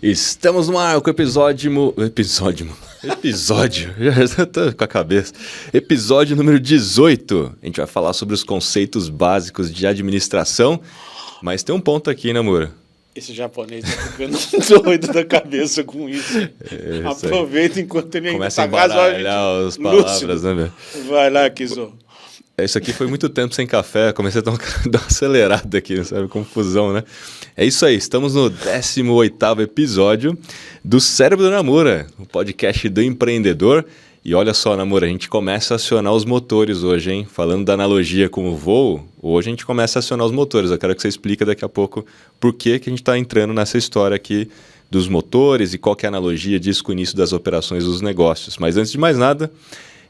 Estamos no ar com o episódio. Já tô com a cabeça. Episódio número 18. A gente vai falar sobre os conceitos básicos de administração. Mas tem um ponto aqui, né, Moura? Esse japonês tá ficando doido da cabeça com isso. Aproveita enquanto ele ainda começa tá a embaralhar as palavras, né, velho? Vai lá, Kizo. Isso aqui foi muito tempo sem café, comecei a dar uma acelerada aqui, sabe? Confusão, né? É isso aí, estamos no 18º episódio do Cérebro do Namura, o podcast do empreendedor. E olha só, Namura, a gente começa a acionar os motores hoje, hein? Falando da analogia com o voo, hoje a gente começa a acionar os motores. Eu quero que você explique daqui a pouco por que a gente está entrando nessa história aqui dos motores e qual que é a analogia disso com o início das operações dos negócios. Mas antes de mais nada,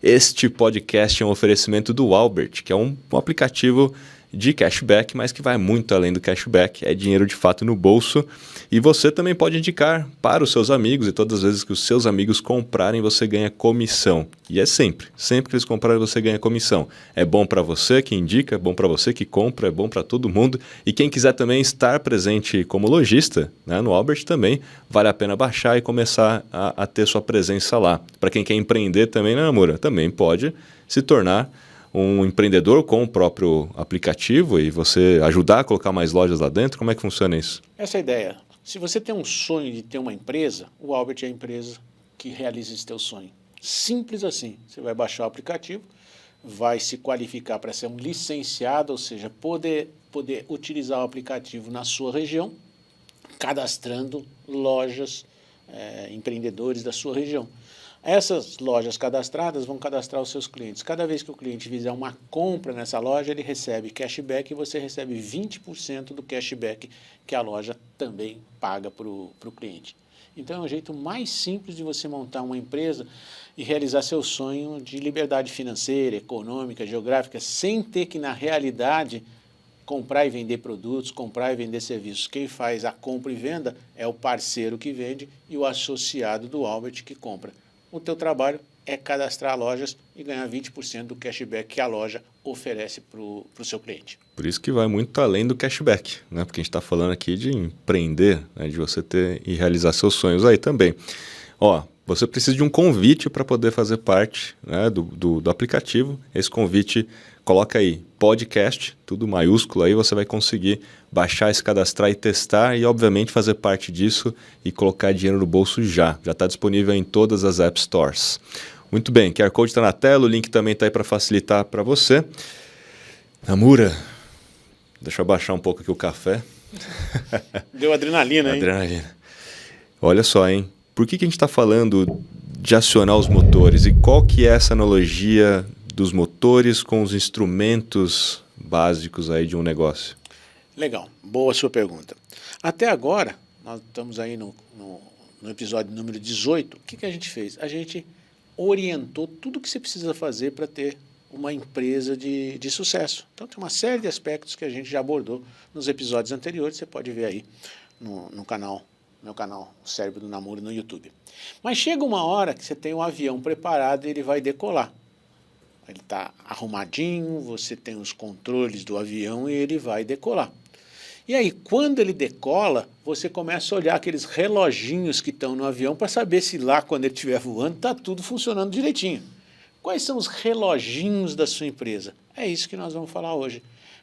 este podcast é um oferecimento do Albert, que é um aplicativo de cashback, mas que vai muito além do cashback, é dinheiro de fato no bolso. E você também pode indicar para os seus amigos, e todas as vezes que os seus amigos comprarem, você ganha comissão. E é sempre que eles comprarem, você ganha comissão. É bom para você que indica, é bom para você que compra, é bom para todo mundo. E quem quiser também estar presente como lojista, né, no Albert também, vale a pena baixar e começar a ter sua presença lá. Para quem quer empreender também, né, Namura? Também pode se tornar um empreendedor com o próprio aplicativo e você ajudar a colocar mais lojas lá dentro. Como é que funciona isso? Essa é a ideia. Se você tem um sonho de ter uma empresa, o Albert é a empresa que realiza esse teu sonho. Simples assim. Você vai baixar o aplicativo, vai se qualificar para ser um licenciado, ou seja, poder utilizar o aplicativo na sua região, cadastrando lojas, empreendedores da sua região. Essas lojas cadastradas vão cadastrar os seus clientes. Cada vez que o cliente fizer uma compra nessa loja, ele recebe cashback e você recebe 20% do cashback que a loja também paga para o cliente. Então é o jeito mais simples de você montar uma empresa e realizar seu sonho de liberdade financeira, econômica, geográfica, sem ter que, na realidade, comprar e vender produtos, comprar e vender serviços. Quem faz a compra e venda é o parceiro que vende e o associado do Albert que compra. O teu trabalho é cadastrar lojas e ganhar 20% do cashback que a loja oferece para o seu cliente. Por isso que vai muito além do cashback, né? Porque a gente está falando aqui de empreender, né? De você ter e realizar seus sonhos aí também. Ó, você precisa de um convite para poder fazer parte, né, do aplicativo. Esse convite, coloca aí, podcast, tudo maiúsculo, aí você vai conseguir baixar, se cadastrar e testar e, obviamente, fazer parte disso e colocar dinheiro no bolso já. Já está disponível em todas as App Stores. Muito bem, QR Code está na tela, o link também está aí para facilitar para você. Namura, deixa eu baixar um pouco aqui o café. Deu adrenalina, hein? Adrenalina. Olha só, hein? Por que a gente está falando de acionar os motores? E qual que é essa analogia dos motores com os instrumentos básicos aí de um negócio? Legal, boa sua pergunta. Até agora, nós estamos aí no episódio número 18, o que a gente fez? A gente orientou tudo o que você precisa fazer para ter uma empresa de sucesso. Então tem uma série de aspectos que a gente já abordou nos episódios anteriores, você pode ver aí no canal, meu canal, o Cérebro do Namura, no YouTube. Mas chega uma hora que você tem um avião preparado e ele vai decolar. Ele está arrumadinho, você tem os controles do avião e ele vai decolar. E aí, quando ele decola, você começa a olhar aqueles reloginhos que estão no avião para saber se lá, quando ele estiver voando, está tudo funcionando direitinho. Quais são os reloginhos da sua empresa? É isso que nós vamos falar hoje.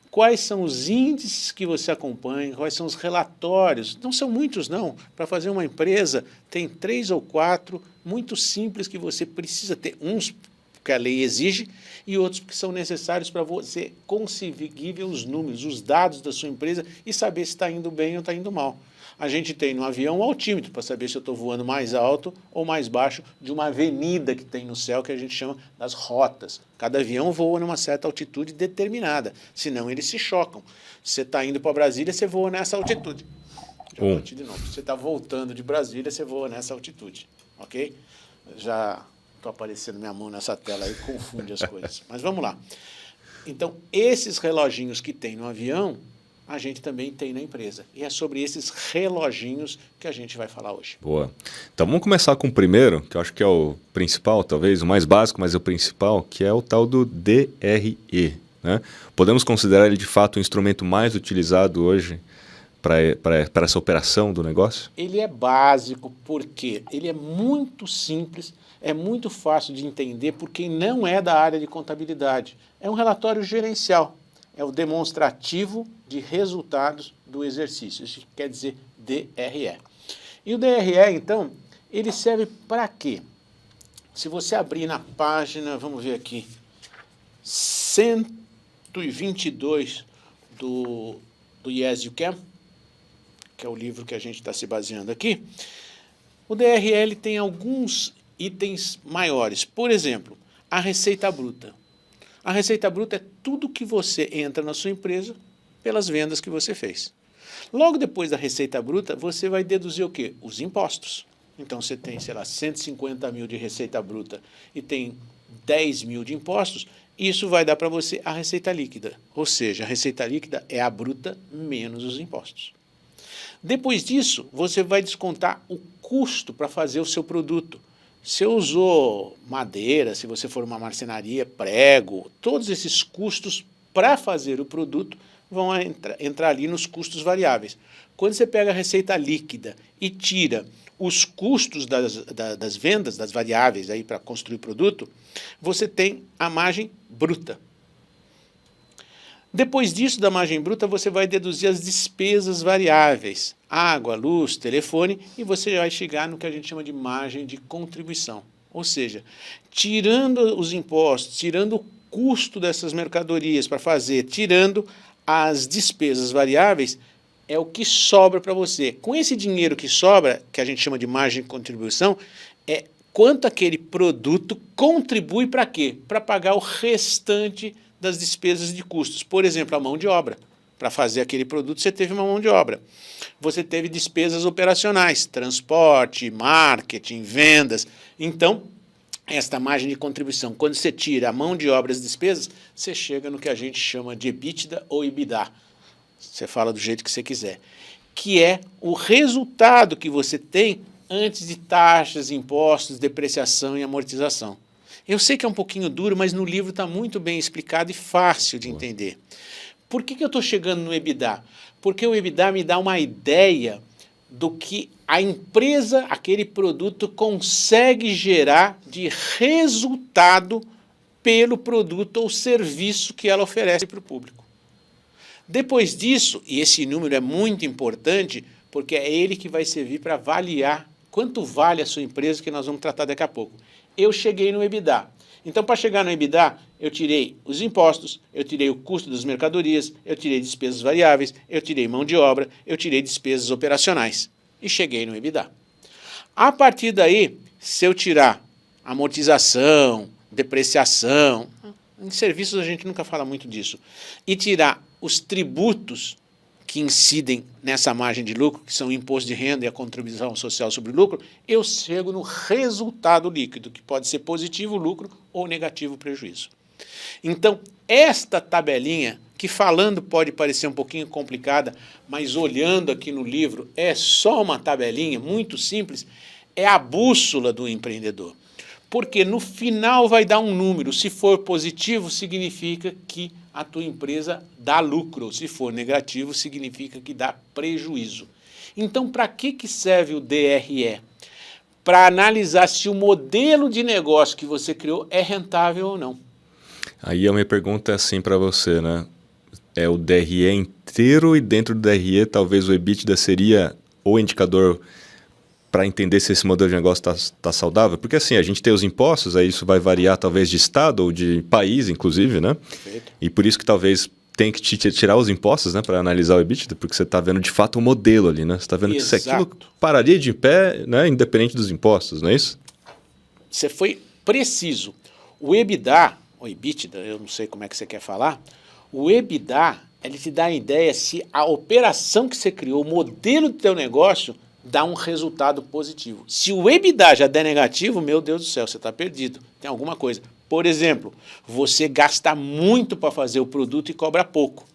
Quais são os índices que você acompanha, quais são os relatórios, não são muitos não, para fazer uma empresa tem 3 ou 4 muito simples que você precisa ter, uns que a lei exige e outros que são necessários para você conseguir ver os números, os dados da sua empresa e saber se está indo bem ou está indo mal. A gente tem no avião um altímetro para saber se eu estou voando mais alto ou mais baixo de uma avenida que tem no céu que a gente chama das rotas. Cada avião voa numa certa altitude determinada, senão eles se chocam. Se você está indo para Brasília, você voa nessa altitude. Já bati de novo. Se você está voltando de Brasília, você voa nessa altitude. Ok? Já estou aparecendo minha mão nessa tela aí, confunde as coisas. Mas vamos lá. Então, esses reloginhos que tem no avião, a gente também tem na empresa. E é sobre esses reloginhos que a gente vai falar hoje. Boa. Então vamos começar com o primeiro, que eu acho que é o principal, talvez, o mais básico, mas é o principal, que é o tal do DRE. Né? Podemos considerar ele de fato o instrumento mais utilizado hoje para essa operação do negócio? Ele é básico porque ele é muito simples, é muito fácil de entender por quem não é da área de contabilidade. É um relatório gerencial, é o demonstrativo de resultados do exercício, isso quer dizer DRE. E o DRE, então, ele serve para quê? Se você abrir na página, vamos ver aqui, 122 do Yes You Can, que é o livro que a gente está se baseando aqui, o DRL tem alguns itens maiores. Por exemplo, a receita bruta. A receita bruta é tudo que você entra na sua empresa pelas vendas que você fez. Logo depois da receita bruta, você vai deduzir o quê? Os impostos. Então, você tem, sei lá, 150 mil de receita bruta e tem 10 mil de impostos, isso vai dar para você a receita líquida. Ou seja, a receita líquida é a bruta menos os impostos. Depois disso, você vai descontar o custo para fazer o seu produto. Se usou madeira, se você for uma marcenaria, prego, todos esses custos para fazer o produto vão entrar ali nos custos variáveis. Quando você pega a receita líquida e tira os custos das vendas, das variáveis aí para construir o produto, você tem a margem bruta. Depois disso, da margem bruta, você vai deduzir as despesas variáveis, água, luz, telefone, e você vai chegar no que a gente chama de margem de contribuição. Ou seja, tirando os impostos, tirando o custo dessas mercadorias para fazer, tirando as despesas variáveis, é o que sobra para você. Com esse dinheiro que sobra, que a gente chama de margem de contribuição, é quanto aquele produto contribui para quê? Para pagar o restante das despesas de custos. Por exemplo, a mão de obra. Para fazer aquele produto, você teve uma mão de obra. Você teve despesas operacionais, transporte, marketing, vendas. Então, esta margem de contribuição, quando você tira a mão de obra e as despesas, você chega no que a gente chama de EBITDA ou EBITDA. Você fala do jeito que você quiser. Que é o resultado que você tem antes de taxas, impostos, depreciação e amortização. Eu sei que é um pouquinho duro, mas no livro está muito bem explicado e fácil de entender. Por que eu estou chegando no EBITDA? Porque o EBITDA me dá uma ideia do que a empresa, aquele produto, consegue gerar de resultado pelo produto ou serviço que ela oferece para o público. Depois disso, e esse número é muito importante, porque é ele que vai servir para avaliar quanto vale a sua empresa, que nós vamos tratar daqui a pouco. Eu cheguei no EBITDA. Então, para chegar no EBITDA, eu tirei os impostos, eu tirei o custo das mercadorias, eu tirei despesas variáveis, eu tirei mão de obra, eu tirei despesas operacionais. E cheguei no EBITDA. A partir daí, se eu tirar amortização, depreciação, em serviços a gente nunca fala muito disso, e tirar os tributos que incidem nessa margem de lucro, que são o imposto de renda e a contribuição social sobre o lucro, eu chego no resultado líquido, que pode ser positivo lucro ou negativo prejuízo. Então, esta tabelinha, que falando pode parecer um pouquinho complicada, mas olhando aqui no livro é só uma tabelinha muito simples, é a bússola do empreendedor. Porque no final vai dar um número, se for positivo, significa que a tua empresa dá lucro, se for negativo, significa que dá prejuízo. Então, para que serve o DRE? Para analisar se o modelo de negócio que você criou é rentável ou não. Aí a minha pergunta é assim para você, né? É o DRE inteiro e dentro do DRE talvez o EBITDA seria o indicador para entender se esse modelo de negócio está saudável? Porque assim, a gente tem os impostos, aí isso vai variar talvez de estado ou de país, inclusive, né? Perfeito. E por isso que talvez tem que tirar os impostos, né, para analisar o EBITDA, porque você está vendo de fato o modelo ali, né? Você está vendo que se aquilo pararia de pé, né, independente dos impostos, não é isso? Você foi preciso. O EBITDA, ou EBITDA, eu não sei como é que você quer falar, o EBITDA, ele te dá a ideia se a operação que você criou, o modelo do teu negócio, dá um resultado positivo. Se o EBITDA já der negativo, meu Deus do céu, você está perdido. Tem alguma coisa. Por exemplo, você gasta muito para fazer o produto e cobra pouco.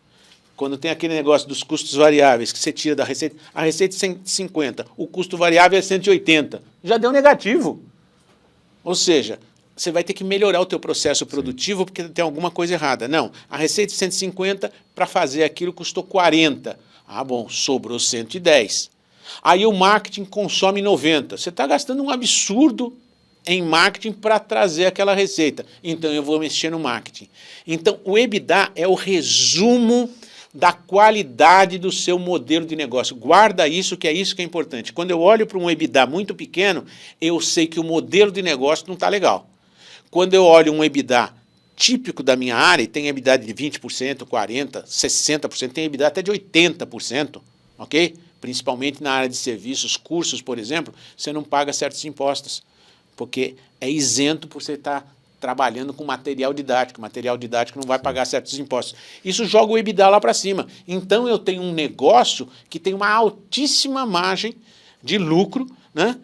Quando tem aquele negócio dos custos variáveis que você tira da receita, a receita é 150, o custo variável é 180, já deu negativo. Ou seja, você vai ter que melhorar o teu processo produtivo porque tem alguma coisa errada. Não, a receita de 150 para fazer aquilo custou 40. Ah, bom, sobrou 110. Aí o marketing consome 90. Você está gastando um absurdo em marketing para trazer aquela receita. Então eu vou mexer no marketing. Então o EBITDA é o resumo da qualidade do seu modelo de negócio. Guarda isso que é importante. Quando eu olho para um EBITDA muito pequeno, eu sei que o modelo de negócio não está legal. Quando eu olho um EBITDA típico da minha área, e tem EBITDA de 20%, 40%, 60%, tem EBITDA até de 80%, ok? Principalmente na área de serviços, cursos, por exemplo, você não paga certos impostos, porque é isento por você estar trabalhando com material didático. Material didático não vai pagar certos impostos. Isso joga o EBITDA lá para cima. Então eu tenho um negócio que tem uma altíssima margem de lucro, né?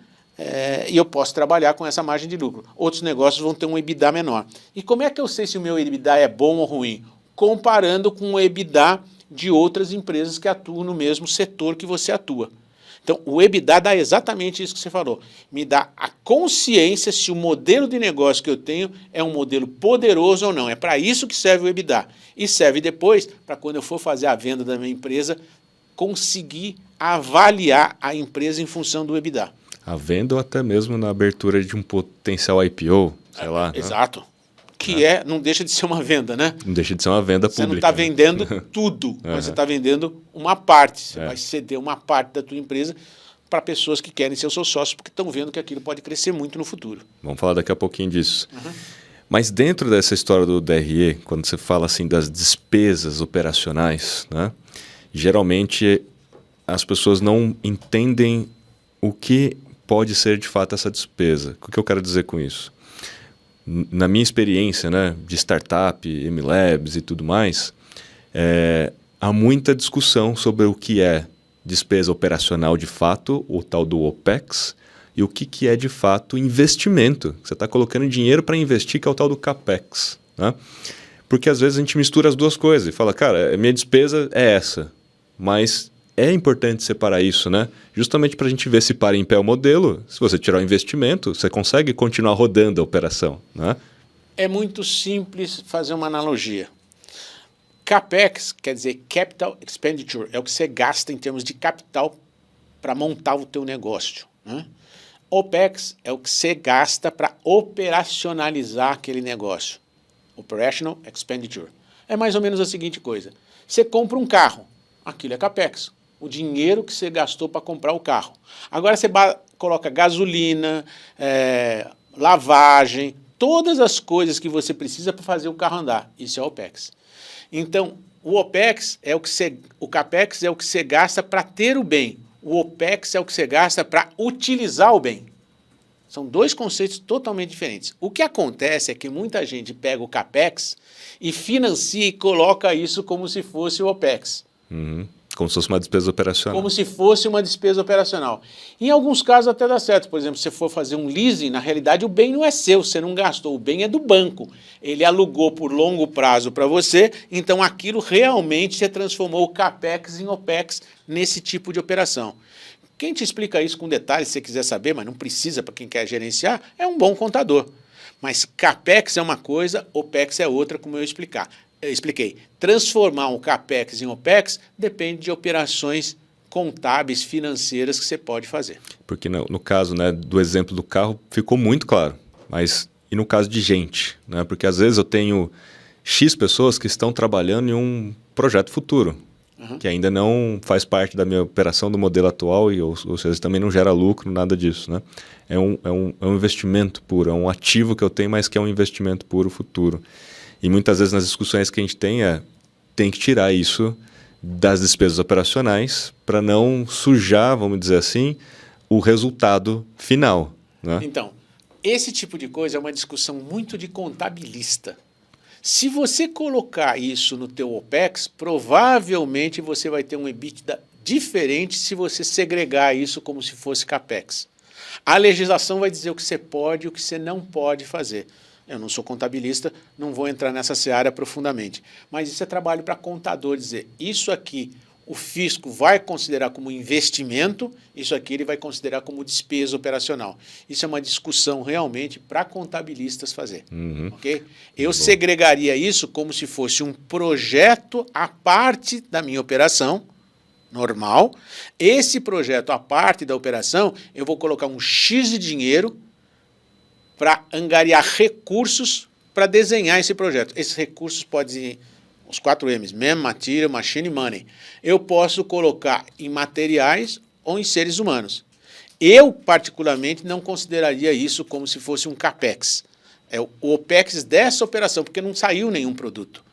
E eu posso trabalhar com essa margem de lucro. Outros negócios vão ter um EBITDA menor. E como é que eu sei se o meu EBITDA é bom ou ruim? Comparando com o EBITDA de outras empresas que atuam no mesmo setor que você atua. Então, o EBITDA dá exatamente isso que você falou. Me dá a consciência se o modelo de negócio que eu tenho é um modelo poderoso ou não. É para isso que serve o EBITDA. E serve depois para quando eu for fazer a venda da minha empresa, conseguir avaliar a empresa em função do EBITDA. A venda ou até mesmo na abertura de um potencial IPO, sei lá. Exato. Né? Que não deixa de ser uma venda, né? Não deixa de ser uma venda pública. Você não está vendendo tudo, mas você está vendendo uma parte. Você vai ceder uma parte da tua empresa para pessoas que querem ser seus sócios, porque estão vendo que aquilo pode crescer muito no futuro. Vamos falar daqui a pouquinho disso. Mas dentro dessa história do DRE, quando você fala assim das despesas operacionais, né, geralmente as pessoas não entendem o que pode ser de fato essa despesa. O que eu quero dizer com isso? Na minha experiência, né, de startup, MLabs e tudo mais, há muita discussão sobre o que é despesa operacional de fato, o tal do OPEX, e o que é de fato investimento. Você está colocando dinheiro para investir, que é o tal do CAPEX. Né? Porque às vezes a gente mistura as duas coisas e fala, cara, minha despesa é essa, mas é importante separar isso, né? Justamente para a gente ver se para em pé o modelo. Se você tirar o investimento, você consegue continuar rodando a operação, né? É muito simples fazer uma analogia. CAPEX quer dizer Capital Expenditure, é o que você gasta em termos de capital para montar o teu negócio. Né? OPEX é o que você gasta para operacionalizar aquele negócio. Operational Expenditure. É mais ou menos a seguinte coisa. Você compra um carro, aquilo é CAPEX. O dinheiro que você gastou para comprar o carro. Agora você coloca gasolina, lavagem, todas as coisas que você precisa para fazer o carro andar. Isso é OPEX. Então, o OPEX é o CAPEX é o que você gasta para ter o bem. O OPEX é o que você gasta para utilizar o bem. São dois conceitos totalmente diferentes. O que acontece é que muita gente pega o CAPEX e financia e coloca isso como se fosse o OPEX. Como se fosse uma despesa operacional. Como se fosse uma despesa operacional. Em alguns casos até dá certo. Por exemplo, se você for fazer um leasing, na realidade o bem não é seu, você não gastou, o bem é do banco. Ele alugou por longo prazo para você, então aquilo realmente você transformou o CAPEX em OPEX nesse tipo de operação. Quem te explica isso com detalhes, se você quiser saber, mas não precisa para quem quer gerenciar, é um bom contador. Mas CAPEX é uma coisa, OPEX é outra, como eu expliquei. Transformar um CAPEX em OPEX depende de operações contábeis, financeiras que você pode fazer. Porque no caso, né, do exemplo do carro ficou muito claro, mas e no caso de gente? Né? Porque às vezes eu tenho X pessoas que estão trabalhando em um projeto futuro, que ainda não faz parte da minha operação do modelo atual e ou seja, também não gera lucro, nada disso. Né? É um investimento puro, é um ativo que eu tenho, mas que é um investimento puro futuro. E muitas vezes nas discussões que a gente tem que tirar isso das despesas operacionais para não sujar, vamos dizer assim, o resultado final. Né? Então, esse tipo de coisa é uma discussão muito de contabilista. Se você colocar isso no teu OPEX, provavelmente você vai ter um EBITDA diferente se você segregar isso como se fosse CAPEX. A legislação vai dizer o que você pode e o que você não pode fazer. Eu não sou contabilista, não vou entrar nessa seara profundamente. Mas isso é trabalho para contador dizer, isso aqui o fisco vai considerar como investimento, isso aqui ele vai considerar como despesa operacional. Isso é uma discussão realmente para contabilistas fazer. Okay? Eu segregaria isso como se fosse um projeto à parte da minha operação, normal. Esse projeto, a parte da operação, eu vou colocar um X de dinheiro para angariar recursos para desenhar esse projeto. Esses recursos podem ser os 4 M's, Man, Material, Machine e Money. Eu posso colocar em materiais ou em seres humanos. Eu, particularmente, não consideraria isso como se fosse um CAPEX. É o OPEX dessa operação, porque não saiu nenhum produto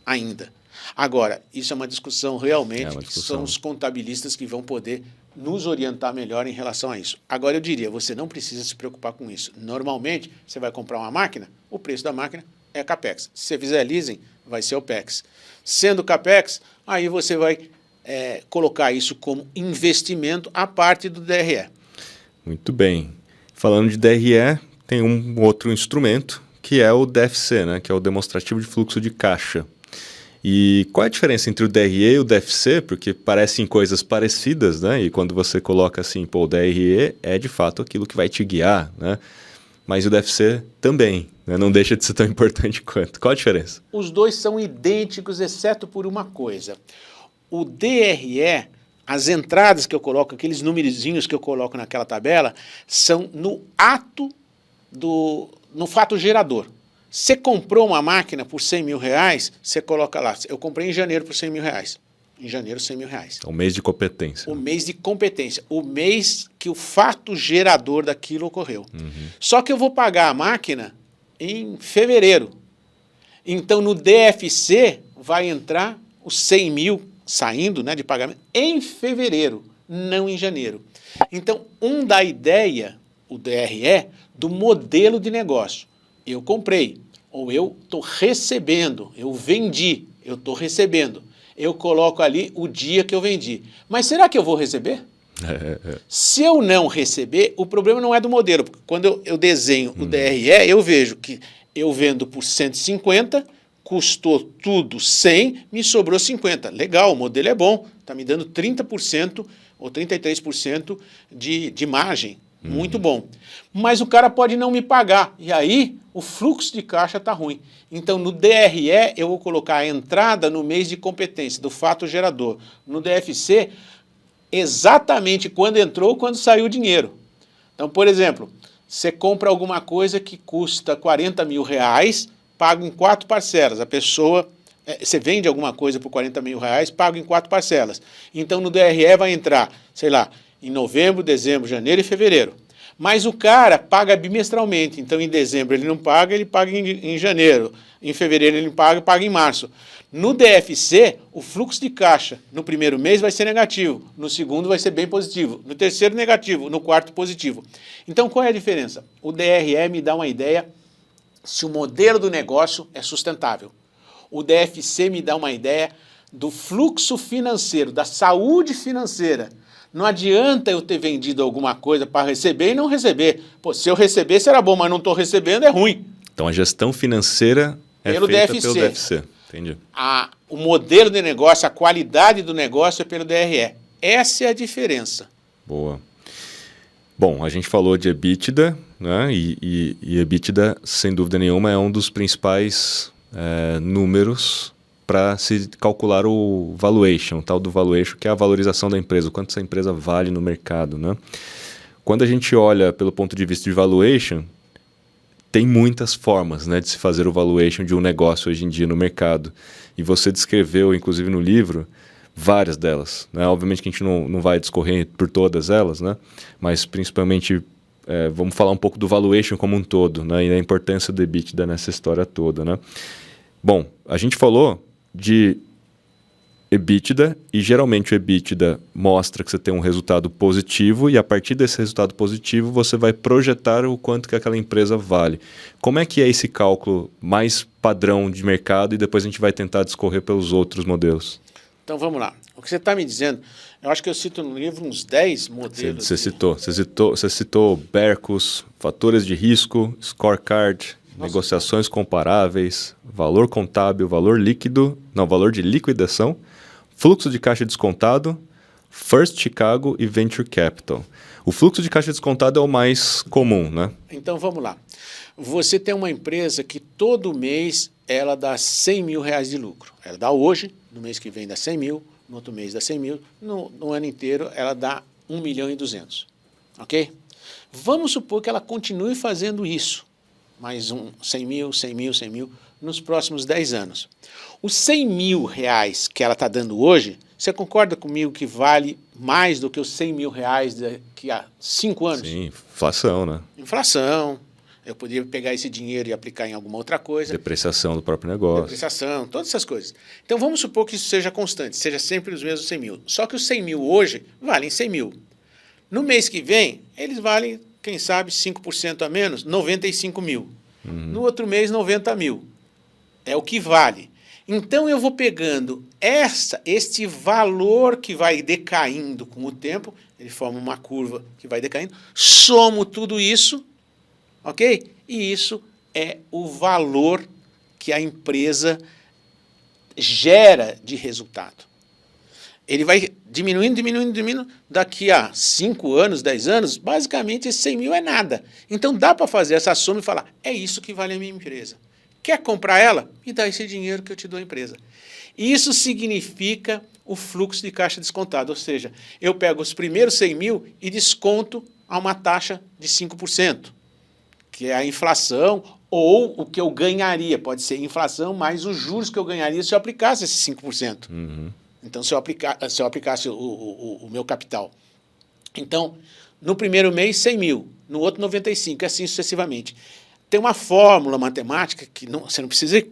ainda. Agora, isso é uma discussão realmente, que são os contabilistas que vão poder nos orientar melhor em relação a isso. Agora, eu diria, você não precisa se preocupar com isso. Normalmente, você vai comprar uma máquina, o preço da máquina é CAPEX. Se você fizer leasing, vai ser OPEX. Sendo CAPEX, aí você vai colocar isso como investimento à parte do DRE. Muito bem. Falando de DRE, tem um outro instrumento, que é o DFC, né? Que é o demonstrativo de fluxo de caixa. E qual é a diferença entre o DRE e o DFC? Porque parecem coisas parecidas, né? E quando você coloca assim, pô, o DRE é de fato aquilo que vai te guiar, né? Mas o DFC também, né? Não deixa de ser tão importante quanto. Qual a diferença? Os dois são idênticos, exceto por uma coisa. O DRE, as entradas que eu coloco, aqueles numerozinhos que eu coloco naquela tabela, são no fato gerador. Você comprou uma máquina por 100 mil reais, você coloca lá. Eu comprei em janeiro por 100 mil reais. Em janeiro, 100 mil reais. É o mês de competência. O mês de competência. O mês que o fato gerador daquilo ocorreu. Só que eu vou pagar a máquina em fevereiro. Então, no DFC, vai entrar os 100 mil saindo, né, de pagamento em fevereiro, não em janeiro. Então, dá ideia, o DRE, do modelo de negócio. Eu comprei, ou eu estou recebendo, eu vendi, eu estou recebendo. Eu coloco ali o dia que eu vendi. Mas será que eu vou receber? Se eu não receber, o problema não é do modelo. Porque quando eu desenho o DRE, eu vejo que eu vendo por 150, custou tudo 100, me sobrou 50. Legal, o modelo é bom, está me dando 30% ou 33% de margem. Muito bom. Mas o cara pode não me pagar. E aí, o fluxo de caixa está ruim. Então, no DRE, eu vou colocar a entrada no mês de competência do fato gerador. No DFC, exatamente quando entrou, quando saiu o dinheiro. Então, por exemplo, você compra alguma coisa que custa 40 mil reais, paga em 4 parcelas. A pessoa... Você vende alguma coisa por 40 mil reais, paga em 4 parcelas. Então, no DRE vai entrar, sei lá, em novembro, dezembro, janeiro e fevereiro. Mas o cara paga bimestralmente. Então, em dezembro ele não paga, ele paga em janeiro. Em fevereiro ele não paga, paga em março. No DFC, o fluxo de caixa no primeiro mês vai ser negativo. No segundo vai ser bem positivo. No terceiro, negativo. No quarto, positivo. Então, qual é a diferença? O DRE me dá uma ideia se o modelo do negócio é sustentável. O DFC me dá uma ideia do fluxo financeiro, da saúde financeira. Não adianta eu ter vendido alguma coisa para receber e não receber. Pô, se eu receber, será bom, mas não estou recebendo, é ruim. Então, a gestão financeira é feita pelo DFC. Entendi. O modelo de negócio, a qualidade do negócio é pelo DRE. Essa é a diferença. Boa. Bom, a gente falou de EBITDA, né? E EBITDA, sem dúvida nenhuma, é um dos principais números para se calcular o valuation, tal do valuation, que é a valorização da empresa, o quanto essa empresa vale no mercado, né? Quando a gente olha pelo ponto de vista de valuation, tem muitas formas, né, de se fazer o valuation de um negócio hoje em dia no mercado. E você descreveu, inclusive no livro, várias delas, né? Obviamente que a gente não vai discorrer por todas elas, né? Mas principalmente vamos falar um pouco do valuation como um todo, né? E da importância do EBITDA nessa história toda, né? Bom, a gente falou de EBITDA e geralmente o EBITDA mostra que você tem um resultado positivo e a partir desse resultado positivo você vai projetar o quanto que aquela empresa vale. Como é que é esse cálculo mais padrão de mercado e depois a gente vai tentar discorrer pelos outros modelos? Então vamos lá. O que você está me dizendo, eu acho que eu cito no livro uns 10 modelos. Você citou Bercos, fatores de risco, scorecard, negociações comparáveis, valor contábil, valor de liquidação, fluxo de caixa descontado, First Chicago e Venture Capital. O fluxo de caixa descontado é o mais comum, né? Então vamos lá. Você tem uma empresa que todo mês ela dá 100 mil reais de lucro. Ela dá hoje, no mês que vem dá 100 mil, no outro mês dá 100 mil, no ano inteiro ela dá 1.200.000, ok? Vamos supor que ela continue fazendo isso, mais 100 mil, 100 mil, 100 mil, nos próximos 10 anos. Os 100 mil reais que ela está dando hoje, você concorda comigo que vale mais do que os 100 mil reais daqui a 5 anos? Sim, inflação, né? Inflação. Eu poderia pegar esse dinheiro e aplicar em alguma outra coisa. Depreciação do próprio negócio. Depreciação, todas essas coisas. Então vamos supor que isso seja constante, seja sempre os mesmos 100 mil. Só que os 100 mil hoje valem 100 mil. No mês que vem, eles valem, quem sabe, 5% a menos, 95 mil. No outro mês, 90 mil. É o que vale. Então eu vou pegando este valor que vai decaindo com o tempo, ele forma uma curva que vai decaindo, somo tudo isso, ok? E isso é o valor que a empresa gera de resultado. Ele vai diminuindo, diminuindo, diminuindo. Daqui a 5 anos, 10 anos, basicamente esse 100 mil é nada. Então dá para fazer essa soma e falar, é isso que vale a minha empresa. Quer comprar ela? Me dá esse dinheiro que eu te dou à empresa. Isso significa o fluxo de caixa descontado, ou seja, eu pego os primeiros 100 mil e desconto a uma taxa de 5%, que é a inflação ou o que eu ganharia. Pode ser inflação mais os juros que eu ganharia se eu aplicasse esses 5%. Então, se eu aplicasse o meu capital. Então, no primeiro mês, 100 mil, no outro 95, assim sucessivamente. Tem uma fórmula matemática que você não precisa ir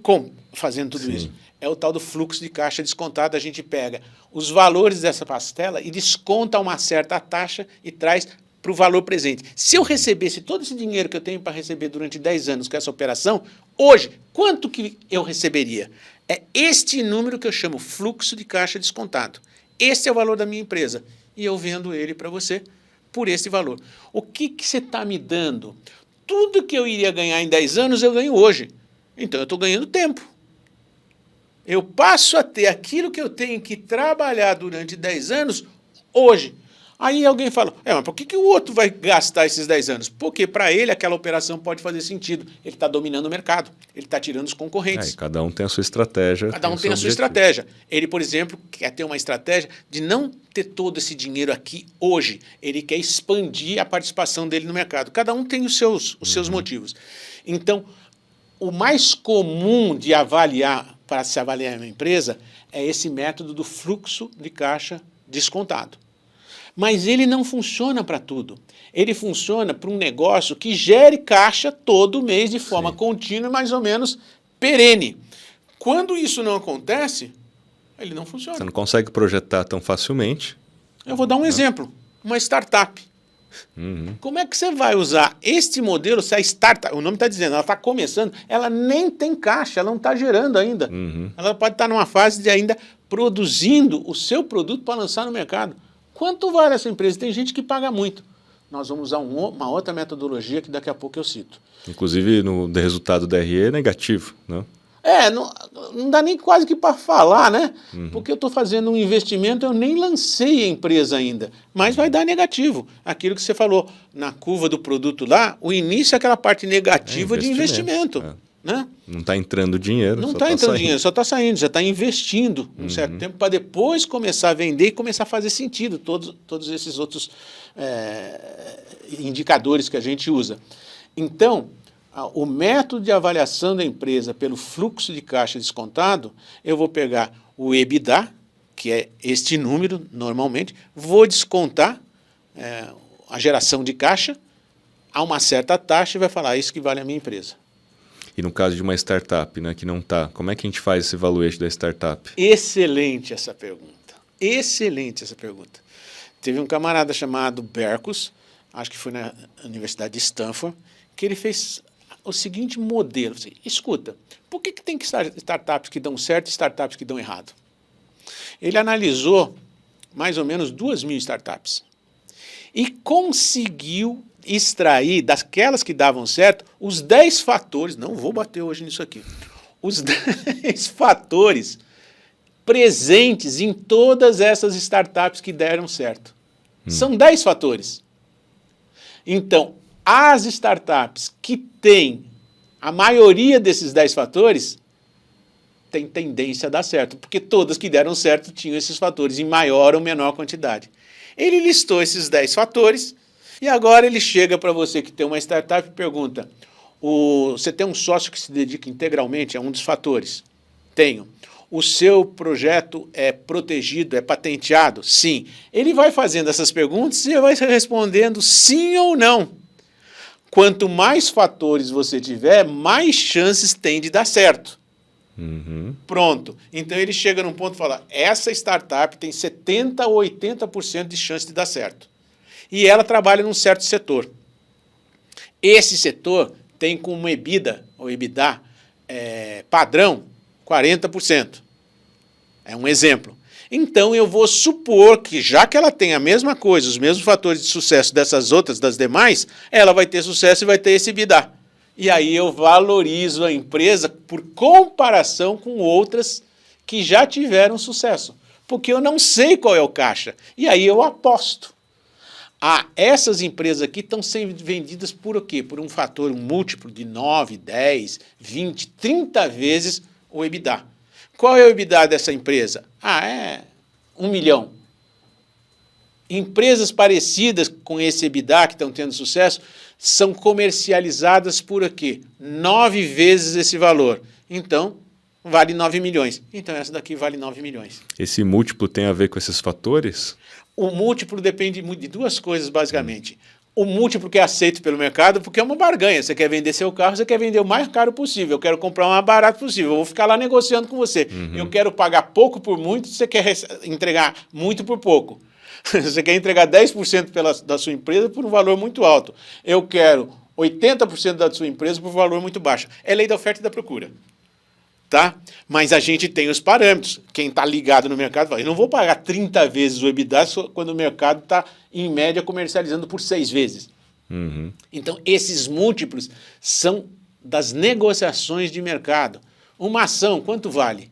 fazendo tudo isso. É o tal do fluxo de caixa descontado. A gente pega os valores dessa pastela e desconta uma certa taxa e traz para o valor presente. Se eu recebesse todo esse dinheiro que eu tenho para receber durante 10 anos com essa operação, hoje, quanto que eu receberia? É este número que eu chamo fluxo de caixa descontado. Esse é o valor da minha empresa. E eu vendo ele para você por esse valor. O que você está me dando? Tudo que eu iria ganhar em 10 anos, eu ganho hoje. Então, eu estou ganhando tempo. Eu passo a ter aquilo que eu tenho que trabalhar durante 10 anos hoje. Aí alguém fala, mas por que o outro vai gastar esses 10 anos? Porque para ele aquela operação pode fazer sentido. Ele está dominando o mercado, ele está tirando os concorrentes. E cada um tem a sua estratégia. Cada um tem a sua estratégia. Ele, por exemplo, quer ter uma estratégia de não ter todo esse dinheiro aqui hoje. Ele quer expandir a participação dele no mercado. Cada um tem os seus motivos. Então, o mais comum de avaliar, para se avaliar uma empresa, é esse método do fluxo de caixa descontado. Mas ele não funciona para tudo. Ele funciona para um negócio que gere caixa todo mês de forma contínua, mais ou menos perene. Quando isso não acontece, ele não funciona. Você não consegue projetar tão facilmente. Eu vou dar um exemplo. Uma startup. Como é que você vai usar este modelo se a startup, o nome está dizendo, ela está começando, ela nem tem caixa, ela não está gerando ainda. Ela pode estar numa fase de ainda produzindo o seu produto para lançar no mercado. Quanto vale essa empresa? Tem gente que paga muito. Nós vamos usar uma outra metodologia que daqui a pouco eu cito. Inclusive, no resultado da RE é negativo, não? Não dá nem quase que para falar, né? Porque eu estou fazendo um investimento, eu nem lancei a empresa ainda, mas vai dar negativo. Aquilo que você falou, na curva do produto lá, o início é aquela parte negativa de investimento. Né? Não está entrando dinheiro. Não está entrando dinheiro, só está saindo, já está investindo um certo tempo para depois começar a vender e começar a fazer sentido todos esses outros indicadores que a gente usa. Então, o método de avaliação da empresa pelo fluxo de caixa descontado, eu vou pegar o EBITDA, que é este número normalmente, vou descontar a geração de caixa a uma certa taxa e vai falar isso que vale a minha empresa. E no caso de uma startup, né, que não está, como é que a gente faz esse valuation da startup? Excelente essa pergunta. Excelente essa pergunta. Teve um camarada chamado Berkus, acho que foi na Universidade de Stanford, que ele fez o seguinte modelo. Escuta, por que tem startups que dão certo e startups que dão errado? Ele analisou mais ou menos 2.000 startups e conseguiu extrair daquelas que davam certo os 10 fatores, não vou bater hoje nisso aqui, os 10 fatores presentes em todas essas startups que deram certo. São 10 fatores. Então, as startups que têm a maioria desses 10 fatores, tem tendência a dar certo, porque todas que deram certo tinham esses fatores em maior ou menor quantidade. Ele listou esses 10 fatores e agora ele chega para você que tem uma startup e pergunta, você tem um sócio que se dedica integralmente a um dos fatores? Tenho. O seu projeto é protegido, é patenteado? Sim. Ele vai fazendo essas perguntas e vai respondendo sim ou não. Quanto mais fatores você tiver, mais chances tem de dar certo. Pronto. Então ele chega num ponto e fala, essa startup tem 70% ou 80% de chance de dar certo. E ela trabalha num certo setor. Esse setor tem como EBITDA, ou EBITDA, padrão, 40%. É um exemplo. Então eu vou supor que, já que ela tem a mesma coisa, os mesmos fatores de sucesso dessas outras, das demais, ela vai ter sucesso e vai ter esse EBITDA. E aí eu valorizo a empresa por comparação com outras que já tiveram sucesso. Porque eu não sei qual é o caixa. E aí eu aposto. Essas empresas aqui estão sendo vendidas por o quê? Por um fator, um múltiplo de 9, 10, 20, 30 vezes o EBITDA. Qual é o EBITDA dessa empresa? É 1 milhão. Empresas parecidas com esse EBITDA que estão tendo sucesso são comercializadas por quê? 9 vezes esse valor. Então, vale 9 milhões. Então, essa daqui vale 9 milhões. Esse múltiplo tem a ver com esses fatores? O múltiplo depende de duas coisas, basicamente. O múltiplo que é aceito pelo mercado, porque é uma barganha. Você quer vender seu carro, você quer vender o mais caro possível. Eu quero comprar o mais barato possível. Eu vou ficar lá negociando com você. Eu quero pagar pouco por muito, você quer entregar muito por pouco. Você quer entregar 10% da sua empresa por um valor muito alto. Eu quero 80% da sua empresa por um valor muito baixo. É lei da oferta e da procura. Tá? Mas a gente tem os parâmetros. Quem está ligado no mercado fala, eu não vou pagar 30 vezes o EBITDA quando o mercado está, em média, comercializando por 6 vezes. Então, esses múltiplos são das negociações de mercado. Uma ação, quanto vale?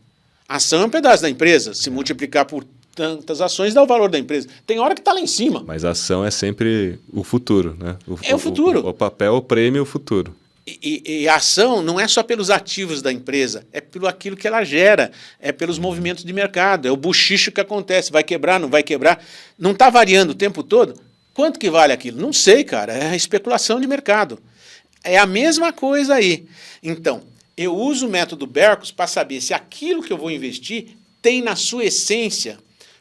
A ação é um pedaço da empresa. Se multiplicar por tantas ações, dá o valor da empresa. Tem hora que está lá em cima. Mas a ação é sempre o futuro, né? É o futuro. O papel, o prêmio, o futuro. E a ação não é só pelos ativos da empresa, é pelo aquilo que ela gera, é pelos movimentos de mercado, é o buchicho que acontece, vai quebrar, não vai quebrar. Não está variando o tempo todo? Quanto que vale aquilo? Não sei, cara, é a especulação de mercado. É a mesma coisa aí. Então, eu uso o método Berkos para saber se aquilo que eu vou investir tem na sua essência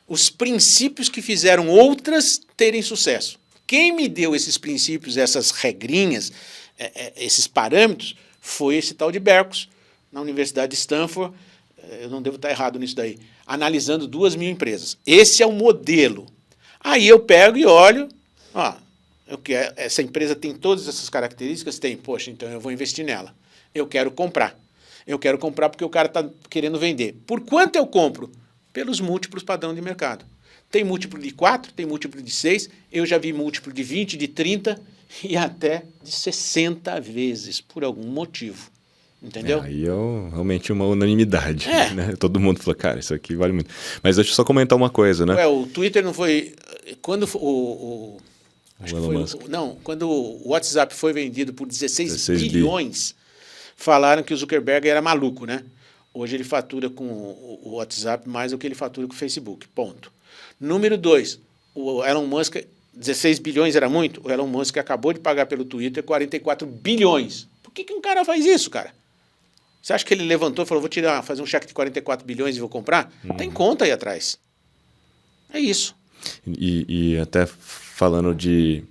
os princípios que fizeram outras terem sucesso. Quem me deu esses princípios, essas regrinhas, esses parâmetros, foi esse tal de Berkos, na Universidade de Stanford, eu não devo estar errado nisso daí, analisando 2.000 empresas. Esse é o modelo. Aí eu pego e olho, essa empresa tem todas essas características? Tem. Poxa, então eu vou investir nela. Eu quero comprar. Eu quero comprar porque o cara está querendo vender. Por quanto eu compro? Pelos múltiplos padrão de mercado. Tem múltiplo de 4, tem múltiplo de 6, eu já vi múltiplo de 20, de 30 e até de 60 vezes, por algum motivo. Entendeu? Aí é realmente uma unanimidade. Né? Todo mundo falou, cara, isso aqui vale muito. Mas deixa eu só comentar uma coisa, né? O Twitter não foi... Quando quando o WhatsApp foi vendido por 16 bilhões, falaram que o Zuckerberg era maluco, né? Hoje ele fatura com o WhatsApp mais do que ele fatura com o Facebook, ponto. Número 2, o Elon Musk, 16 bilhões era muito? O Elon Musk acabou de pagar pelo Twitter 44 bilhões. Por que um cara faz isso, cara? Você acha que ele levantou e falou, vou fazer um cheque de 44 bilhões e vou comprar? Tem conta aí atrás. É isso. E até falando de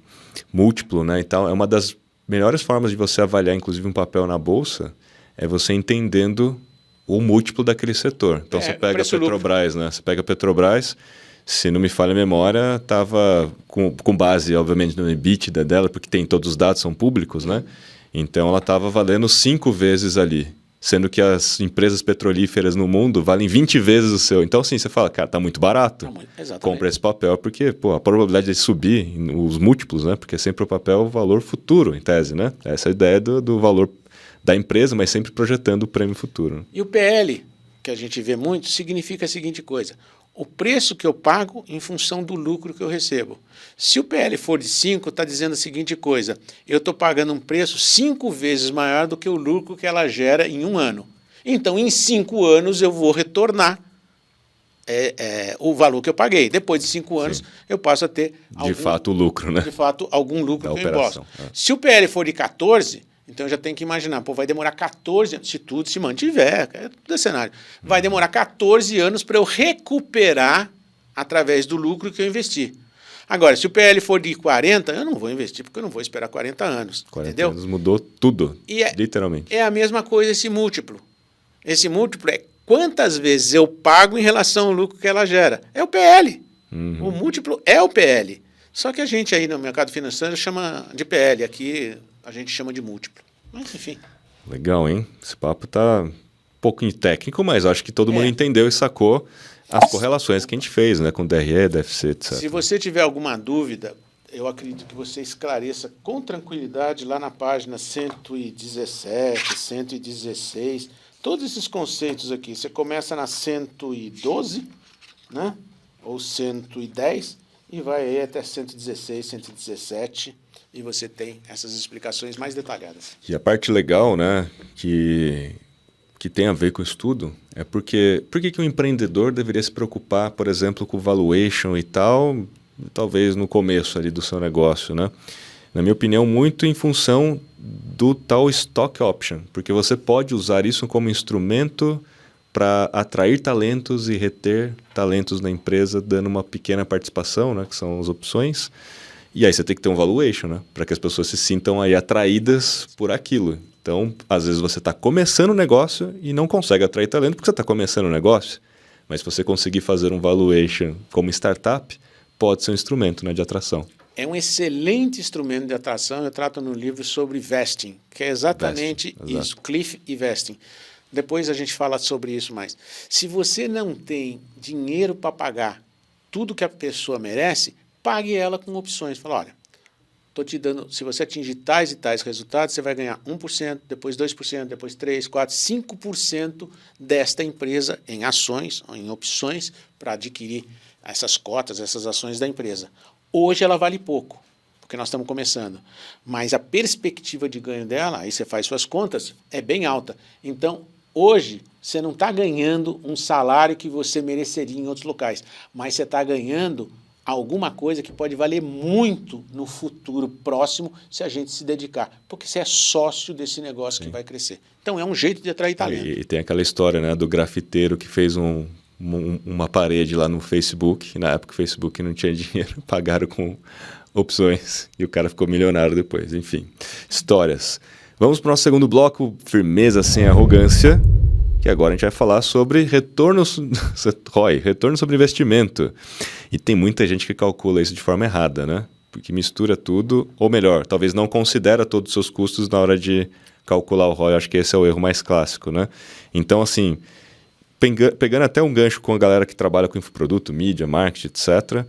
múltiplo, né, e tal, é uma das melhores formas de você avaliar, inclusive, um papel na bolsa, é você entendendo o múltiplo daquele setor. Então, você pega a Petrobras, né? Você pega a Petrobras, se não me falha a memória, estava com base, obviamente, no EBITDA dela, porque tem todos os dados, são públicos, né? Então, ela estava valendo 5 vezes ali, sendo que as empresas petrolíferas no mundo valem 20 vezes o seu. Então, assim, você fala, cara, tá muito barato. Compra esse papel, porque a probabilidade de subir os múltiplos, né? Porque sempre o papel é o valor futuro, em tese, né? Essa é a ideia do valor da empresa, mas sempre projetando o prêmio futuro. E o PL, que a gente vê muito, significa a seguinte coisa: o preço que eu pago em função do lucro que eu recebo. Se o PL for de 5, está dizendo a seguinte coisa: eu estou pagando um preço 5 vezes maior do que o lucro que ela gera em um ano. Então, em 5 anos, eu vou retornar o valor que eu paguei. Depois de 5 anos, eu passo a ter de fato o lucro, né? De fato, algum lucro Da que eu operação. imposto. Se o PL for de 14, então eu já tenho que imaginar, vai demorar 14 anos, se tudo se mantiver, tudo é cenário. Vai demorar 14 anos para eu recuperar através do lucro que eu investi. Agora, se o PL for de 40, eu não vou investir, porque eu não vou esperar 40 anos. 40 entendeu? anos mudou tudo, literalmente. É a mesma coisa esse múltiplo. Esse múltiplo é quantas vezes eu pago em relação ao lucro que ela gera. É o PL. O múltiplo é o PL. Só que a gente aí no mercado financeiro chama de PL, aqui a gente chama de múltiplo. Mas, enfim. Legal, hein? Esse papo tá um pouquinho técnico, mas acho que todo mundo entendeu e sacou as correlações que a gente fez, né? Com DRE, DFC, etc. Se você tiver alguma dúvida, eu acredito que você esclareça com tranquilidade lá na página 117, 116, todos esses conceitos aqui. Você começa na 112, né? Ou 110, e vai aí até 116, 117, e você tem essas explicações mais detalhadas. E a parte legal, né, que tem a ver com o estudo, é por que um empreendedor deveria se preocupar, por exemplo, com valuation e tal, talvez no começo ali do seu negócio, né? Na minha opinião, muito em função do tal stock option, porque você pode usar isso como instrumento para atrair talentos e reter talentos na empresa, dando uma pequena participação, né, que são as opções. E aí você tem que ter um valuation, né, para que as pessoas se sintam aí atraídas por aquilo. Então, às vezes você está começando o negócio e não consegue atrair talento porque você está começando o negócio. Mas se você conseguir fazer um valuation como startup, pode ser um instrumento, né, de atração. É um excelente instrumento de atração. Eu trato no livro sobre vesting, que é exatamente isso, cliff e vesting. Depois a gente fala sobre isso mais. Se você não tem dinheiro para pagar tudo que a pessoa merece, pague ela com opções. Fala, olha, estou te dando, se você atingir tais e tais resultados, você vai ganhar 1%, depois 2%, depois 3%, 4%, 5% desta empresa em ações, em opções, para adquirir essas cotas, essas ações da empresa. Hoje ela vale pouco, porque nós estamos começando. Mas a perspectiva de ganho dela, aí você faz suas contas, é bem alta. Então, hoje, você não está ganhando um salário que você mereceria em outros locais, mas você está ganhando alguma coisa que pode valer muito no futuro próximo se a gente se dedicar, porque você é sócio desse negócio que vai crescer. Então, é um jeito de atrair talento. E tem aquela história, né, do grafiteiro que fez uma parede lá no Facebook, na época o Facebook não tinha dinheiro, pagaram com opções e o cara ficou milionário depois. Enfim, histórias. Vamos para o nosso segundo bloco, firmeza sem arrogância, que agora a gente vai falar sobre retorno ROI, retorno sobre investimento. E tem muita gente que calcula isso de forma errada, né? Porque mistura tudo, ou melhor, talvez não considera todos os seus custos na hora de calcular o ROI. Acho que esse é o erro mais clássico, né? Então, assim, pegando até um gancho com a galera que trabalha com infoproduto, mídia, marketing, etc.,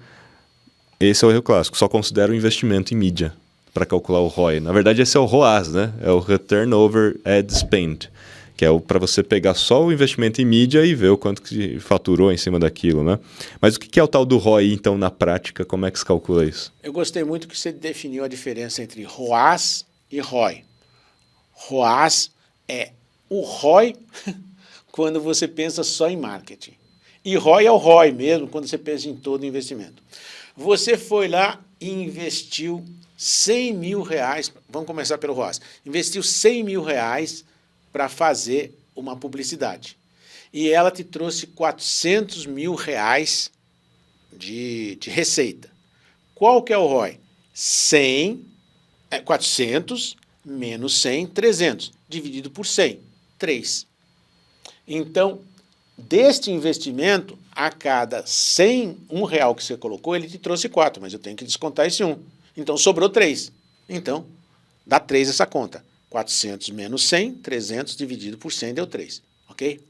esse é o erro clássico. Só considera o investimento em mídia para calcular o ROI. Na verdade, esse é o ROAS, né? É o Return Over Ad Spend, que é para você pegar só o investimento em mídia e ver o quanto que faturou em cima daquilo, né? Mas o que é o tal do ROI, então, na prática? Como é que se calcula isso? Eu gostei muito que você definiu a diferença entre ROAS e ROI. ROAS é o ROI quando você pensa só em marketing. E ROI é o ROI mesmo, quando você pensa em todo o investimento. Você foi lá e investiu 100 mil reais, vamos começar pelo ROAS, investiu 100 mil reais para fazer uma publicidade. E ela te trouxe 400 mil reais de receita. Qual que é o ROI? 400 menos 100, 300, dividido por 100, 3. Então, deste investimento, a cada 100, R$1 que você colocou, ele te trouxe 4, mas eu tenho que descontar esse 1. Então, sobrou 3. Então, dá 3 essa conta. 400 menos 100, 300 dividido por 100 deu 3, ok?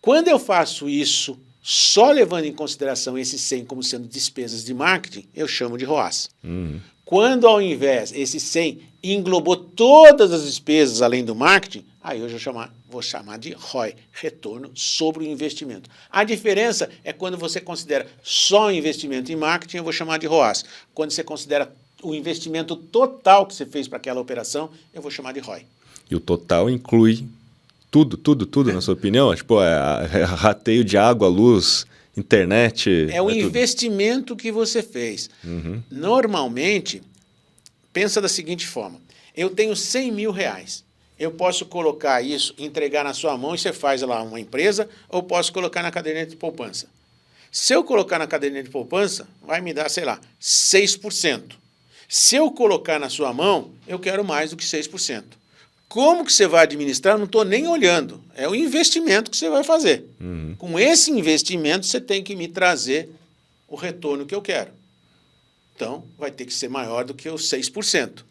Quando eu faço isso, só levando em consideração esses 100 como sendo despesas de marketing, eu chamo de ROAS. Quando, ao invés, esse 100 englobou todas as despesas além do marketing, aí eu vou chamar de ROI, retorno sobre o investimento. A diferença é quando você considera só o investimento em marketing, eu vou chamar de ROAS. Quando você considera o investimento total que você fez para aquela operação, eu vou chamar de ROI. E o total inclui Tudo, na sua opinião? Tipo, rateio de água, luz, internet... É o investimento que você fez. Normalmente, pensa da seguinte forma. Eu tenho 100 mil reais. Eu posso colocar isso, entregar na sua mão e você faz lá uma empresa, ou posso colocar na caderneta de poupança. Se eu colocar na caderneta de poupança, vai me dar, sei lá, 6%. Se eu colocar na sua mão, eu quero mais do que 6%. Como que você vai administrar? Eu não estou nem olhando. É o investimento que você vai fazer. Com esse investimento, você tem que me trazer o retorno que eu quero. Então, vai ter que ser maior do que os 6%.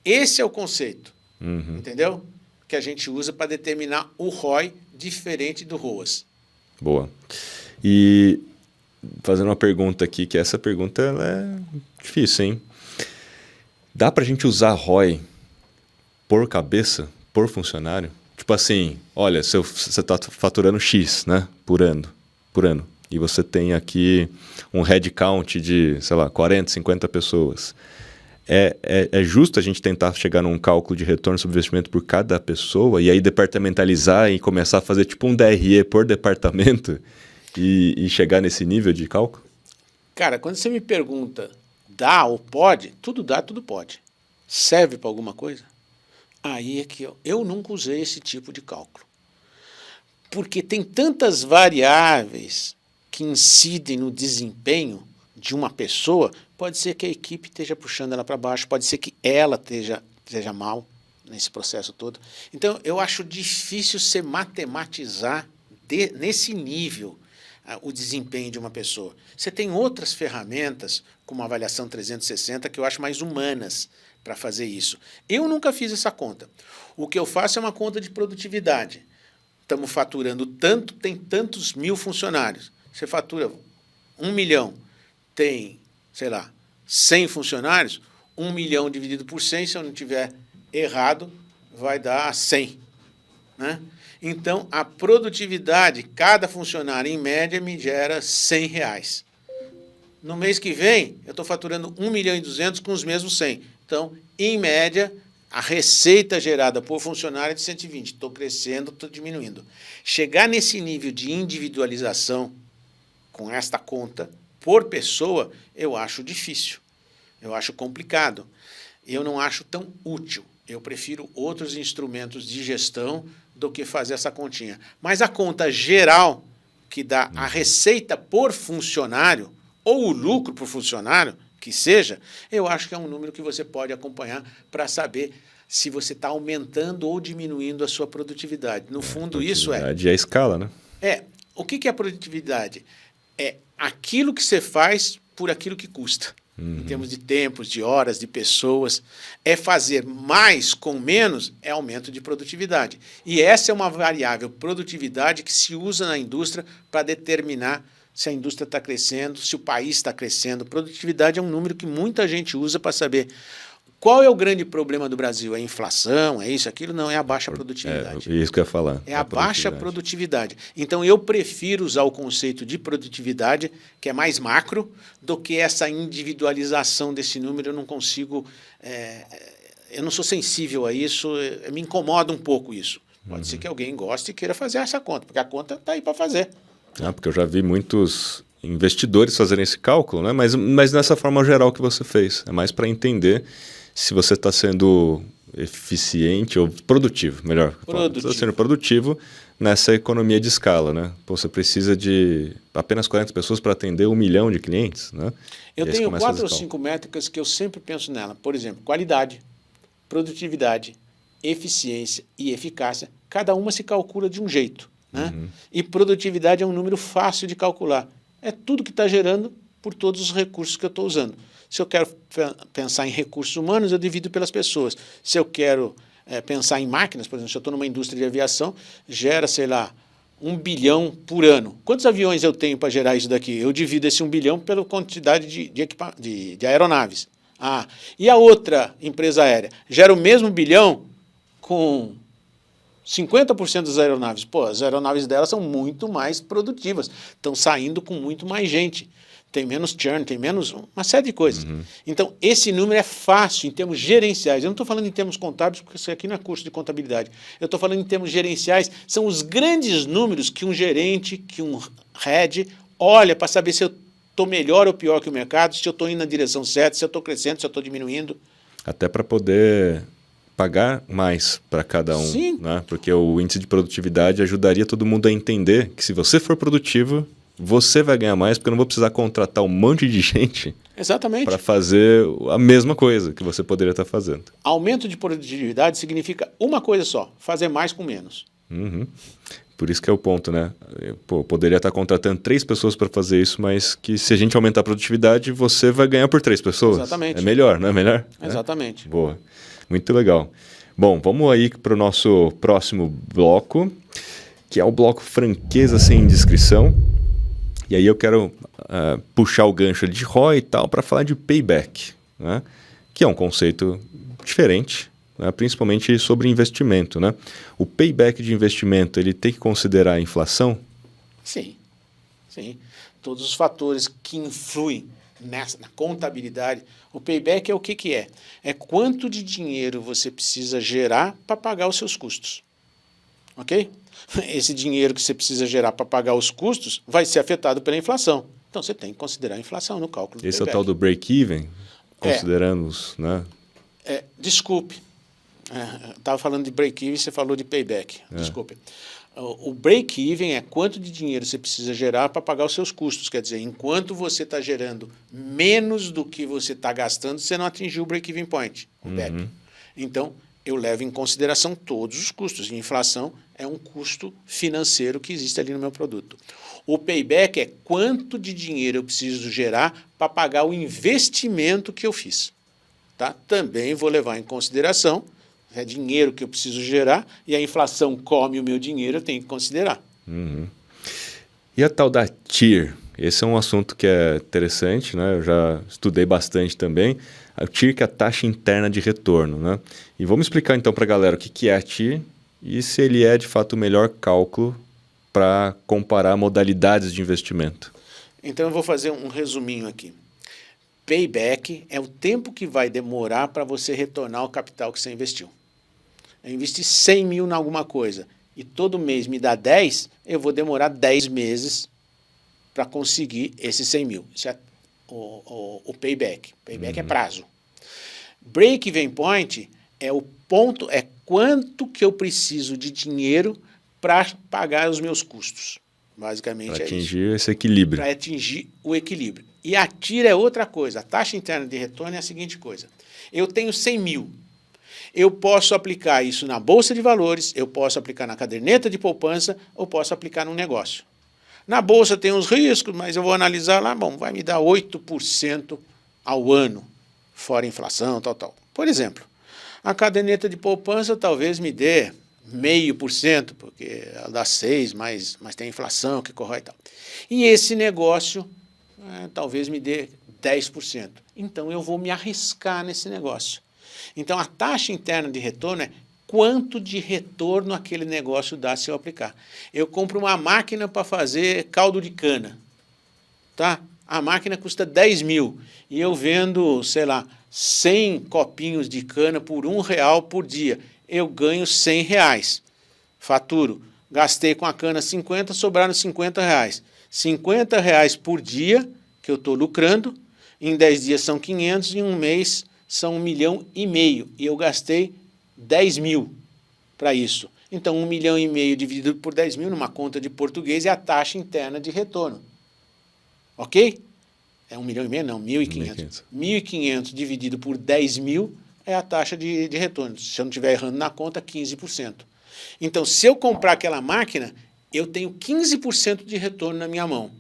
Esse é o conceito. Entendeu? Que a gente usa para determinar o ROI diferente do ROAS. Boa. E fazendo uma pergunta aqui, que essa pergunta ela é difícil, hein? Dá para a gente usar ROI por cabeça, por funcionário? Tipo assim, olha, se você está faturando X, né, por ano, e você tem aqui um headcount de, sei lá, 40, 50 pessoas. É justo a gente tentar chegar num cálculo de retorno sobre investimento por cada pessoa e aí departamentalizar e começar a fazer tipo um DRE por departamento e chegar nesse nível de cálculo? Cara, quando você me pergunta, dá ou pode? Tudo dá, tudo pode. Serve para alguma coisa? Aí é que eu nunca usei esse tipo de cálculo. Porque tem tantas variáveis que incidem no desempenho de uma pessoa. Pode ser que a equipe esteja puxando ela para baixo, pode ser que ela esteja mal nesse processo todo. Então, eu acho difícil você matematizar nesse nível o desempenho de uma pessoa. Você tem outras ferramentas, como a avaliação 360, que eu acho mais humanas para fazer isso. Eu nunca fiz essa conta. O que eu faço é uma conta de produtividade. Estamos faturando tanto, tem tantos mil funcionários. Você fatura 1 milhão, tem, sei lá, 100 funcionários, 1 milhão dividido por 100, se eu não tiver errado, vai dar 100. Né? Então, a produtividade, cada funcionário, em média, me gera R$100. No mês que vem, eu estou faturando 1 milhão e 200 com os mesmos 100. Então, em média, a receita gerada por funcionário é de 120. Estou crescendo, estou diminuindo. Chegar nesse nível de individualização com esta conta por pessoa, eu acho difícil. Eu acho complicado. Eu não acho tão útil. Eu prefiro outros instrumentos de gestão do que fazer essa continha. Mas a conta geral, que dá a receita por funcionário, ou o lucro por funcionário, que seja, eu acho que é um número que você pode acompanhar para saber se você está aumentando ou diminuindo a sua produtividade. No fundo, isso é... Produtividade é a escala, né? O que é produtividade? É aquilo que você faz por aquilo que custa. Em termos de tempos, de horas, de pessoas. É fazer mais com menos, é aumento de produtividade. E essa é uma variável, produtividade, que se usa na indústria para determinar se a indústria está crescendo, se o país está crescendo. Produtividade é um número que muita gente usa para saber qual é o grande problema do Brasil. É a inflação, é isso, aquilo? Não, é a baixa produtividade. É isso que eu ia falar. É a baixa produtividade. Então, eu prefiro usar o conceito de produtividade, que é mais macro, do que essa individualização desse número. Eu não consigo... eu não sou sensível a isso, me incomoda um pouco isso. Pode ser que alguém goste e queira fazer essa conta, porque a conta está aí para fazer. Porque eu já vi muitos investidores fazerem esse cálculo, né? Mas nessa forma geral que você fez. É mais para entender se você está sendo eficiente ou produtivo, melhor. Está sendo produtivo nessa economia de escala, né? Pô, você precisa de apenas 40 pessoas para atender 1 milhão de clientes, né? Eu tenho 4 ou 5 métricas que eu sempre penso nela. Por exemplo, qualidade, produtividade, eficiência e eficácia. Cada uma se calcula de um jeito. Né? E produtividade é um número fácil de calcular. É tudo que está gerando por todos os recursos que eu estou usando. Se eu quero pensar em recursos humanos, eu divido pelas pessoas. Se eu quero pensar em máquinas, por exemplo, se eu estou numa indústria de aviação, gera, sei lá, 1 bilhão por ano. Quantos aviões eu tenho para gerar isso daqui? Eu divido esse 1 bilhão pela quantidade de aeronaves. E a outra empresa aérea gera o mesmo bilhão com 50% das aeronaves. Pô, as aeronaves delas são muito mais produtivas, estão saindo com muito mais gente. tem menos churn, tem menos uma série de coisas. Então, esse número é fácil em termos gerenciais. Eu não estou falando em termos contábeis, porque isso aqui não é curso de contabilidade. Eu estou falando em termos gerenciais. São os grandes números que um gerente, que um head olha para saber se eu estou melhor ou pior que o mercado, se eu estou indo na direção certa, se eu estou crescendo, se eu estou diminuindo. Até para poder pagar mais para cada um. Sim. Né? Porque o índice de produtividade ajudaria todo mundo a entender que se você for produtivo, você vai ganhar mais, porque eu não vou precisar contratar um monte de gente para fazer a mesma coisa que você poderia estar fazendo. Aumento de produtividade significa uma coisa só, fazer mais com menos. Por isso que é o ponto, né? Pô, poderia estar contratando 3 pessoas para fazer isso, mas que se a gente aumentar a produtividade, você vai ganhar por 3 pessoas. Exatamente. É melhor, não é melhor? Exatamente. Boa. Muito legal. Bom, vamos aí para o nosso próximo bloco, que é o bloco Franqueza Sem Indiscrição. E aí eu quero puxar o gancho de ROI e tal para falar de payback, né? Que é um conceito diferente, né? Principalmente sobre investimento, né? O payback de investimento, ele tem que considerar a inflação? Sim, sim. Todos os fatores que influem na contabilidade. O payback é o que é? É quanto de dinheiro você precisa gerar para pagar os seus custos. Ok? Esse dinheiro que você precisa gerar para pagar os custos vai ser afetado pela inflação. Então você tem que considerar a inflação no cálculo do payback. Esse é o tal do break-even, considerando os... Né? Desculpe, estava falando de break-even e você falou de payback. Desculpe. O break-even é quanto de dinheiro você precisa gerar para pagar os seus custos. Quer dizer, enquanto você está gerando menos do que você está gastando, você não atingiu o break-even point, o BEP. Então, eu levo em consideração todos os custos. E inflação é um custo financeiro que existe ali no meu produto. O payback é quanto de dinheiro eu preciso gerar para pagar o investimento que eu fiz. Tá? Também vou levar em consideração, é dinheiro que eu preciso gerar e a inflação come o meu dinheiro, eu tenho que considerar. E a tal da TIR? Esse é um assunto que é interessante, né? Eu já estudei bastante também. A TIR, que é a taxa interna de retorno, né? E vamos explicar então para a galera o que é a TIR e se ele é de fato o melhor cálculo para comparar modalidades de investimento. Então eu vou fazer um resuminho aqui. Payback é o tempo que vai demorar para você retornar o capital que você investiu. Eu investi 100 mil em alguma coisa e todo mês me dá 10, eu vou demorar 10 meses para conseguir esses 100 mil. Isso é o payback. Payback é prazo. Break-even point é o ponto, é quanto que eu preciso de dinheiro para pagar os meus custos. Basicamente para é isso. Para atingir esse equilíbrio. Para atingir o equilíbrio. E a TIR é outra coisa. A taxa interna de retorno é a seguinte coisa. Eu tenho 100 mil. Eu posso aplicar isso na Bolsa de Valores, eu posso aplicar na caderneta de poupança, ou posso aplicar num negócio. Na Bolsa tem uns riscos, mas eu vou analisar lá, bom, vai me dar 8% ao ano, fora inflação, tal. Por exemplo, a caderneta de poupança talvez me dê 0,5%, porque ela dá 6%, mas tem inflação que corrói e tal. E esse negócio talvez me dê 10%. Então eu vou me arriscar nesse negócio. Então a taxa interna de retorno é quanto de retorno aquele negócio dá se eu aplicar. Eu compro uma máquina para fazer caldo de cana. Tá? A máquina custa 10 mil e eu vendo, sei lá, 100 copinhos de cana por R$1 por dia. Eu ganho R$100. Faturo. Gastei com a cana 50, sobraram R$50. R$50 por dia que eu estou lucrando. Em 10 dias são 500, em um mês são 1,5 milhão. E eu gastei 10 mil para isso. Então, 1,5 milhão dividido por 10 mil, numa conta de português, é a taxa interna de retorno. Ok? É 1,5 milhão, não, 1.500. 1.500 dividido por 10 mil é a taxa de retorno. Se eu não estiver errando na conta, 15%. Então, se eu comprar aquela máquina, eu tenho 15% de retorno na minha mão.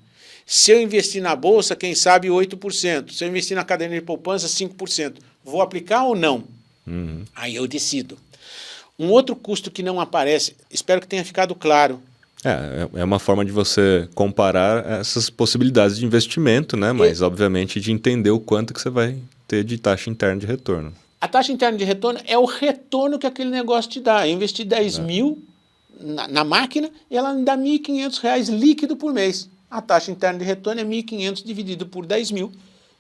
Se eu investir na bolsa, quem sabe 8%. Se eu investir na caderneta de poupança, 5%. Vou aplicar ou não? Aí eu decido. Um outro custo que não aparece, espero que tenha ficado claro. É uma forma de você comparar essas possibilidades de investimento, né? Mas, obviamente, de entender o quanto que você vai ter de taxa interna de retorno. A taxa interna de retorno é o retorno que aquele negócio te dá. Eu investi 10 mil na máquina e ela me dá R$1.500 líquido por mês. A taxa interna de retorno é 1.500 dividido por 10 mil,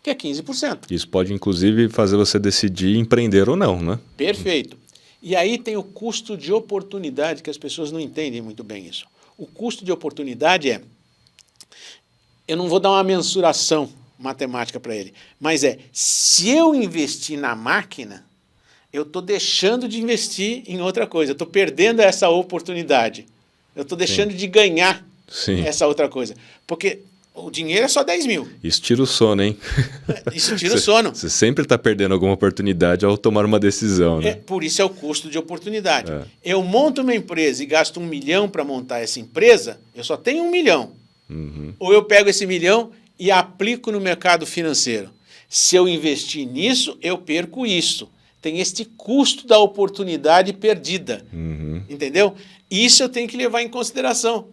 que é 15%. Isso pode, inclusive, fazer você decidir empreender ou não, né? Perfeito. E aí tem o custo de oportunidade, que as pessoas não entendem muito bem isso. O custo de oportunidade é, eu não vou dar uma mensuração matemática para ele, mas se eu investir na máquina, eu estou deixando de investir em outra coisa, eu estou perdendo essa oportunidade, eu estou deixando de ganhar essa outra coisa, porque o dinheiro é só 10 mil. Isso tira o sono, hein? Isso tira o sono. Você sempre está perdendo alguma oportunidade ao tomar uma decisão, né? Por isso é o custo de oportunidade. Eu monto uma empresa e gasto 1 milhão para montar essa empresa, eu só tenho 1 milhão. Ou eu pego esse 1 milhão e aplico no mercado financeiro. Se eu investir nisso, eu perco isso. Tem este custo da oportunidade perdida. Entendeu? Isso eu tenho que levar em consideração.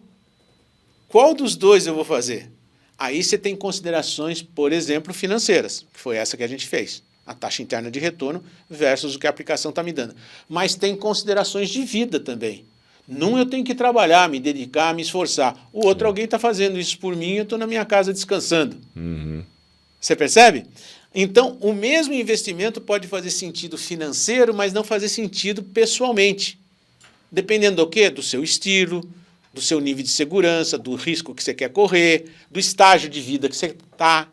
Qual dos dois eu vou fazer? Aí você tem considerações, por exemplo, financeiras, que foi essa que a gente fez. A taxa interna de retorno versus o que a aplicação está me dando. Mas tem considerações de vida também. Num eu tenho que trabalhar, me dedicar, me esforçar. O outro, alguém está fazendo isso por mim e eu estou na minha casa descansando. Você percebe? Então, o mesmo investimento pode fazer sentido financeiro, mas não fazer sentido pessoalmente. Dependendo do quê? Do seu estilo, do seu nível de segurança, do risco que você quer correr, do estágio de vida que você está.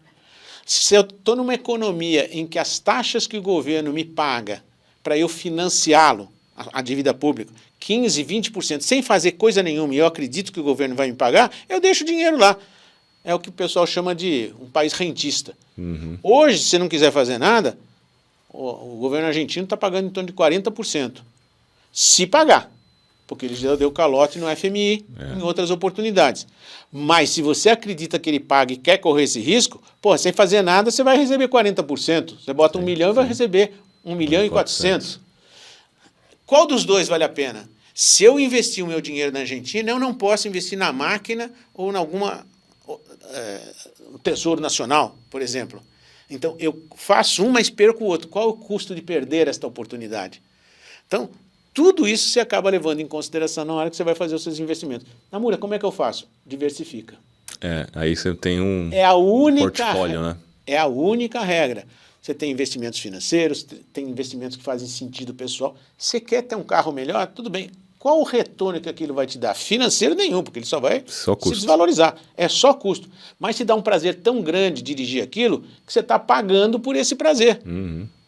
Se eu estou numa economia em que as taxas que o governo me paga para eu financiá-lo, a dívida pública, 15%, 20%, sem fazer coisa nenhuma, e eu acredito que o governo vai me pagar, eu deixo o dinheiro lá. É o que o pessoal chama de um país rentista. Hoje, se não quiser fazer nada, o governo argentino está pagando em torno de 40%. Se pagar. Porque ele já deu calote no FMI, em outras oportunidades. Mas se você acredita que ele paga e quer correr esse risco, sem fazer nada, você vai receber 40%. Você bota 1 milhão e vai receber 1 milhão e 400. Qual dos dois vale a pena? Se eu investir o meu dinheiro na Argentina, eu não posso investir na máquina ou em alguma Tesouro Nacional, por exemplo. Então, eu faço um, mas perco o outro. Qual é o custo de perder esta oportunidade? Então, tudo isso você acaba levando em consideração na hora que você vai fazer os seus investimentos. Namura, como é que eu faço? Diversifica. Aí você tem um portfólio, né? É a única regra. Você tem investimentos financeiros, tem investimentos que fazem sentido pessoal. Você quer ter um carro melhor? Tudo bem. Qual o retorno que aquilo vai te dar? Financeiro nenhum, porque ele só vai se desvalorizar. É só custo. Mas te dá um prazer tão grande dirigir aquilo que você está pagando por esse prazer.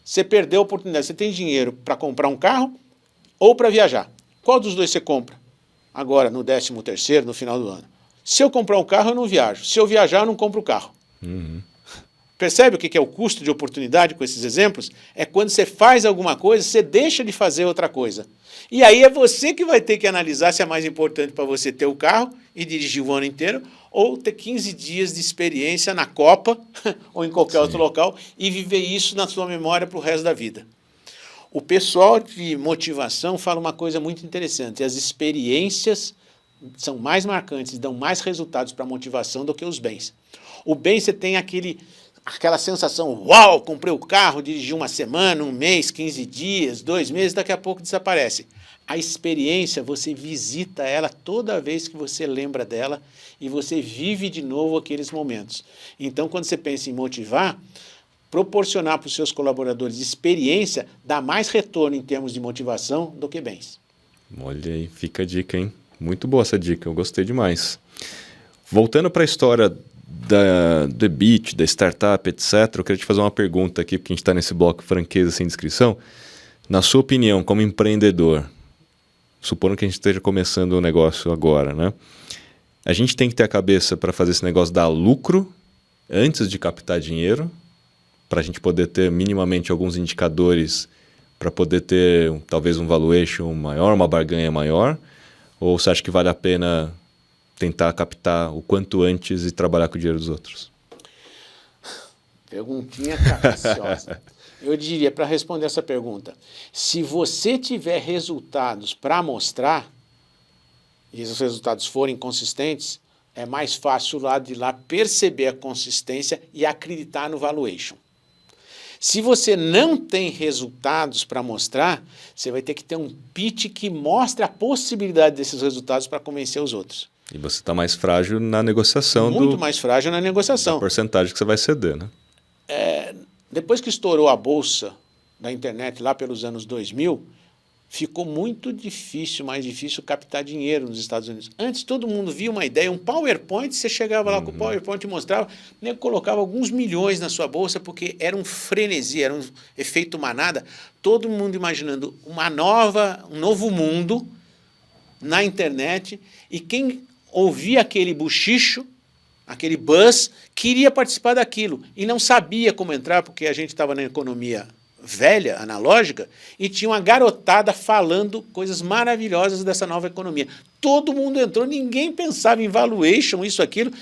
Você perdeu a oportunidade. Você tem dinheiro para comprar um carro ou para viajar. Qual dos dois você compra? Agora, no 13º, no final do ano. Se eu comprar um carro, eu não viajo. Se eu viajar, eu não compro o carro. Percebe o que é o custo de oportunidade com esses exemplos? É quando você faz alguma coisa, você deixa de fazer outra coisa. E aí é você que vai ter que analisar se é mais importante para você ter o carro e dirigir o ano inteiro ou ter 15 dias de experiência na Copa ou em qualquer outro local e viver isso na sua memória para o resto da vida. O pessoal de motivação fala uma coisa muito interessante. As experiências são mais marcantes, dão mais resultados para a motivação do que os bens. O bem você tem aquela sensação, uau, comprei o carro, dirigi uma semana, um mês, 15 dias, 2 meses, daqui a pouco desaparece. A experiência, você visita ela toda vez que você lembra dela e você vive de novo aqueles momentos. Então, quando você pensa em motivar, proporcionar para os seus colaboradores experiência dá mais retorno em termos de motivação do que bens. Olha aí, fica a dica, hein? Muito boa essa dica, eu gostei demais. Voltando para a história do EBIT, da startup, etc., eu queria te fazer uma pergunta aqui, porque a gente está nesse bloco franqueza sem descrição. Na sua opinião, como empreendedor, supondo que a gente esteja começando o negócio agora, né? A gente tem que ter a cabeça para fazer esse negócio dar lucro antes de captar dinheiro, para a gente poder ter minimamente alguns indicadores para poder ter talvez um valuation maior, uma barganha maior? Ou você acha que vale a pena tentar captar o quanto antes e trabalhar com o dinheiro dos outros? Perguntinha capciosa. Eu diria, para responder essa pergunta, se você tiver resultados para mostrar, e os resultados forem consistentes, é mais fácil lá de lá perceber a consistência e acreditar no valuation. Se você não tem resultados para mostrar, você vai ter que ter um pitch que mostre a possibilidade desses resultados para convencer os outros. E você está mais frágil na negociação Muito mais frágil na negociação. da porcentagem que você vai ceder, né? Depois que estourou a bolsa da internet lá pelos anos 2000, ficou muito difícil, mais difícil captar dinheiro nos Estados Unidos. Antes todo mundo via uma ideia, um PowerPoint, você chegava lá com o PowerPoint e mostrava, né, colocava alguns milhões na sua bolsa, porque era um frenesi, era um efeito manada, todo mundo imaginando um novo mundo na internet, e quem ouvia aquele buchicho, aquele buzz, queria participar daquilo e não sabia como entrar, porque a gente estava na economia velha, analógica, e tinha uma garotada falando coisas maravilhosas dessa nova economia. Todo mundo entrou, ninguém pensava em valuation, isso, aquilo.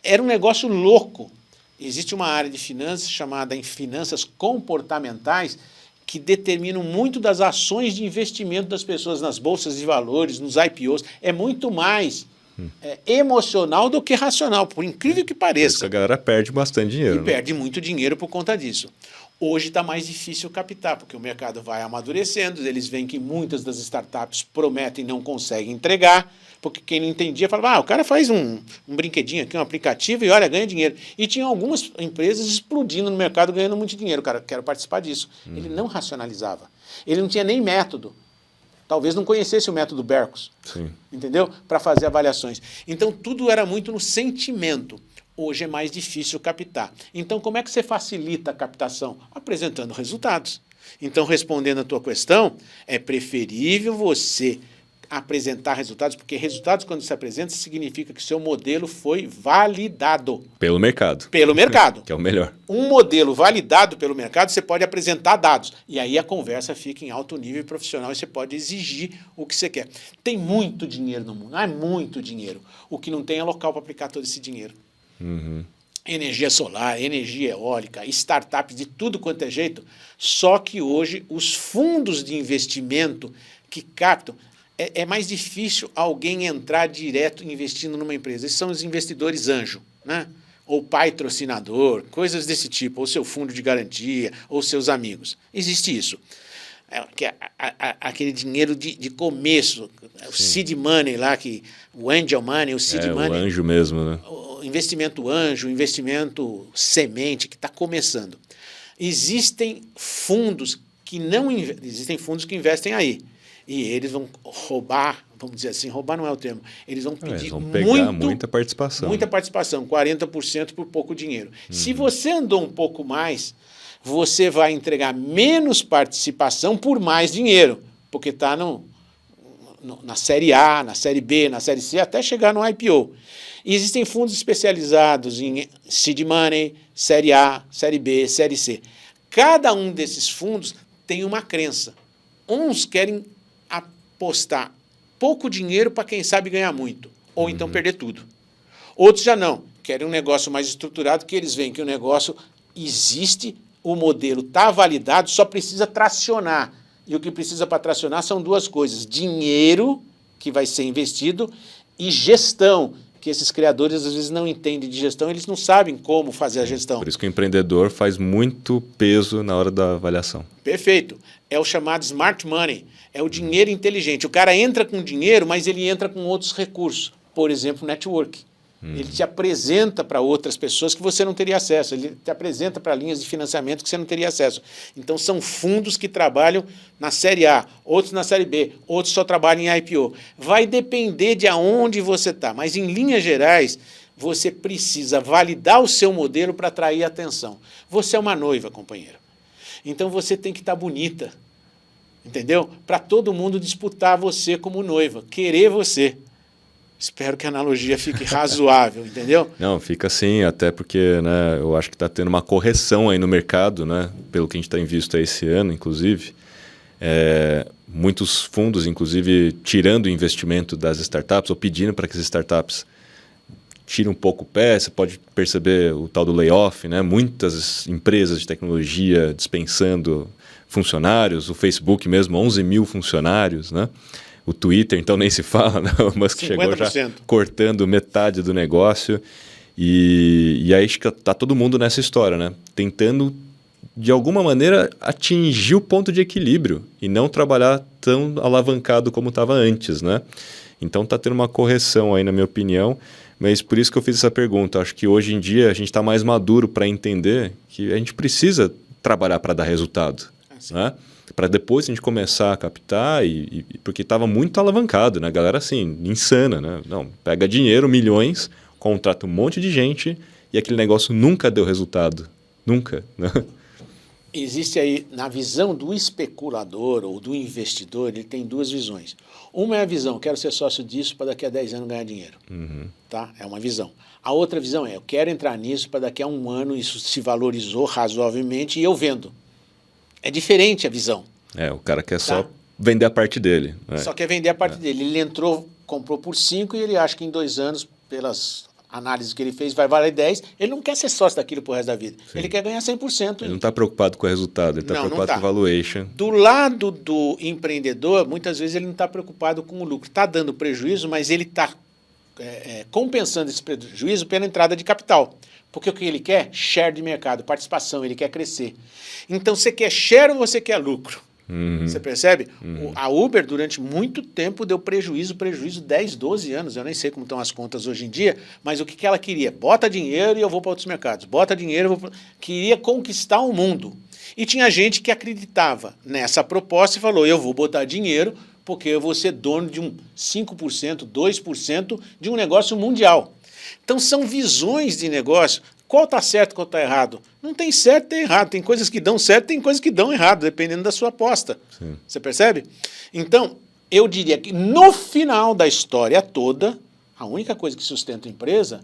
Era um negócio louco. Existe uma área de finanças chamada em finanças comportamentais, que determinam muito das ações de investimento das pessoas nas bolsas de valores, nos IPOs. É muito mais emocional do que racional, por incrível que pareça. Por isso a galera perde bastante dinheiro. E perde muito dinheiro por conta disso. Hoje está mais difícil captar, porque o mercado vai amadurecendo, eles veem que muitas das startups prometem e não conseguem entregar, porque quem não entendia falava, o cara faz um brinquedinho aqui, um aplicativo e olha, ganha dinheiro. E tinha algumas empresas explodindo no mercado, ganhando muito dinheiro. O cara, quero participar disso. Ele não racionalizava. Ele não tinha nem método. Talvez não conhecesse o método Berkos, entendeu? Para fazer avaliações. Então, tudo era muito no sentimento. Hoje é mais difícil captar. Então, como é que você facilita a captação? Apresentando resultados. Então, respondendo a tua questão, é preferível você apresentar resultados, porque resultados, quando se apresenta, significa que o seu modelo foi validado. Pelo mercado. Pelo mercado. Que é o melhor. Um modelo validado pelo mercado, você pode apresentar dados. E aí a conversa fica em alto nível profissional e você pode exigir o que você quer. Tem muito dinheiro no mundo, há muito dinheiro. O que não tem é local para aplicar todo esse dinheiro. Energia solar, energia eólica, startups de tudo quanto é jeito. Só que hoje os fundos de investimento que captam, é mais difícil alguém entrar direto investindo numa empresa. Esses são os investidores anjo, né? Ou patrocinador, coisas desse tipo, ou seu fundo de garantia, ou seus amigos. Existe isso. Aquele dinheiro de começo, o seed money lá, o angel money, o seed money. O anjo mesmo, né? O investimento anjo, o investimento semente que está começando. Existem fundos que não existem fundos que investem aí. E eles vão roubar, vamos dizer assim, roubar não é o termo, eles vão pedir eles vão pegar muita participação. Muita participação, 40% por pouco dinheiro. Se você andou um pouco mais, você vai entregar menos participação por mais dinheiro, porque está na série A, na série B, na série C, até chegar no IPO. E existem fundos especializados em seed money, série A, série B, série C. Cada um desses fundos tem uma crença. Uns querem apostar pouco dinheiro para quem sabe ganhar muito, ou então perder tudo. Outros já não, querem um negócio mais estruturado, que eles veem que o negócio existe, o modelo está validado, só precisa tracionar. E o que precisa para tracionar são duas coisas: dinheiro, que vai ser investido, e gestão, que esses criadores às vezes não entendem de gestão, eles não sabem como fazer a gestão. Por isso que o empreendedor faz muito peso na hora da avaliação. Perfeito. É o chamado smart money, é o dinheiro inteligente. O cara entra com dinheiro, mas ele entra com outros recursos. Por exemplo, network. Ele te apresenta para outras pessoas que você não teria acesso. Ele te apresenta para linhas de financiamento que você não teria acesso. Então, são fundos que trabalham na série A, outros na série B, outros só trabalham em IPO. Vai depender de aonde você está, mas, em linhas gerais, você precisa validar o seu modelo para atrair atenção. Você é uma noiva, companheiro. Então, você tem que estar bonita, entendeu? Para todo mundo disputar você como noiva, querer você. Espero que a analogia fique razoável, entendeu? Não, fica assim, até porque, né, eu acho que está tendo uma correção aí no mercado, né, pelo que a gente tem visto aí esse ano, inclusive. Muitos fundos, inclusive, tirando o investimento das startups ou pedindo para que as startups tirem um pouco o pé. Você pode perceber o tal do layoff, né? Muitas empresas de tecnologia dispensando funcionários, o Facebook mesmo, 11 mil funcionários, né? O Twitter, então, nem se fala, né? O Musk 50%. Chegou já cortando metade do negócio. E aí está todo mundo nessa história, né? Tentando, de alguma maneira, atingir o ponto de equilíbrio e não trabalhar tão alavancado como estava antes, né? Então está tendo uma correção aí, na minha opinião, mas por isso que eu fiz essa pergunta. Acho que hoje em dia a gente está mais maduro para entender que a gente precisa trabalhar para dar resultado, né? Para depois a gente começar a captar, porque estava muito alavancado, né? A galera assim, insana, né? Não, pega dinheiro, milhões, contrata um monte de gente e aquele negócio nunca deu resultado. Nunca, né? Existe aí, na visão do especulador ou do investidor, ele tem duas visões. Uma é a visão, quero ser sócio disso para daqui a 10 anos ganhar dinheiro. Tá? É uma visão. A outra visão é, eu quero entrar nisso para daqui a um ano isso se valorizou razoavelmente e eu vendo. É diferente a visão. O cara quer só vender a parte dele. Só quer vender a parte dele. Ele entrou, comprou por 5 e ele acha que em 2 anos, pelas análises que ele fez, vai valer 10. Ele não quer ser sócio daquilo pro resto da vida. Sim. Ele quer ganhar 100%. Ele não está preocupado com o resultado, ele está preocupado com o valuation. Do lado do empreendedor, muitas vezes ele não está preocupado com o lucro. Está dando prejuízo, mas ele está compensando esse prejuízo pela entrada de capital. Porque o que ele quer? Share de mercado, participação, ele quer crescer. Então, você quer share ou você quer lucro? Você percebe? A Uber, durante muito tempo, deu prejuízo 10, 12 anos. Eu nem sei como estão as contas hoje em dia, mas o que ela queria? Bota dinheiro e eu vou para outros mercados. Bota dinheiro, eu vou queria conquistar o mundo. E tinha gente que acreditava nessa proposta e falou, eu vou botar dinheiro porque eu vou ser dono de um 5%, 2% de um negócio mundial. Então, são visões de negócio. Qual está certo e qual está errado? Não tem certo e tem errado. Tem coisas que dão certo, tem coisas que dão errado, dependendo da sua aposta. Sim. Você percebe? Então, eu diria que no final da história toda, a única coisa que sustenta a empresa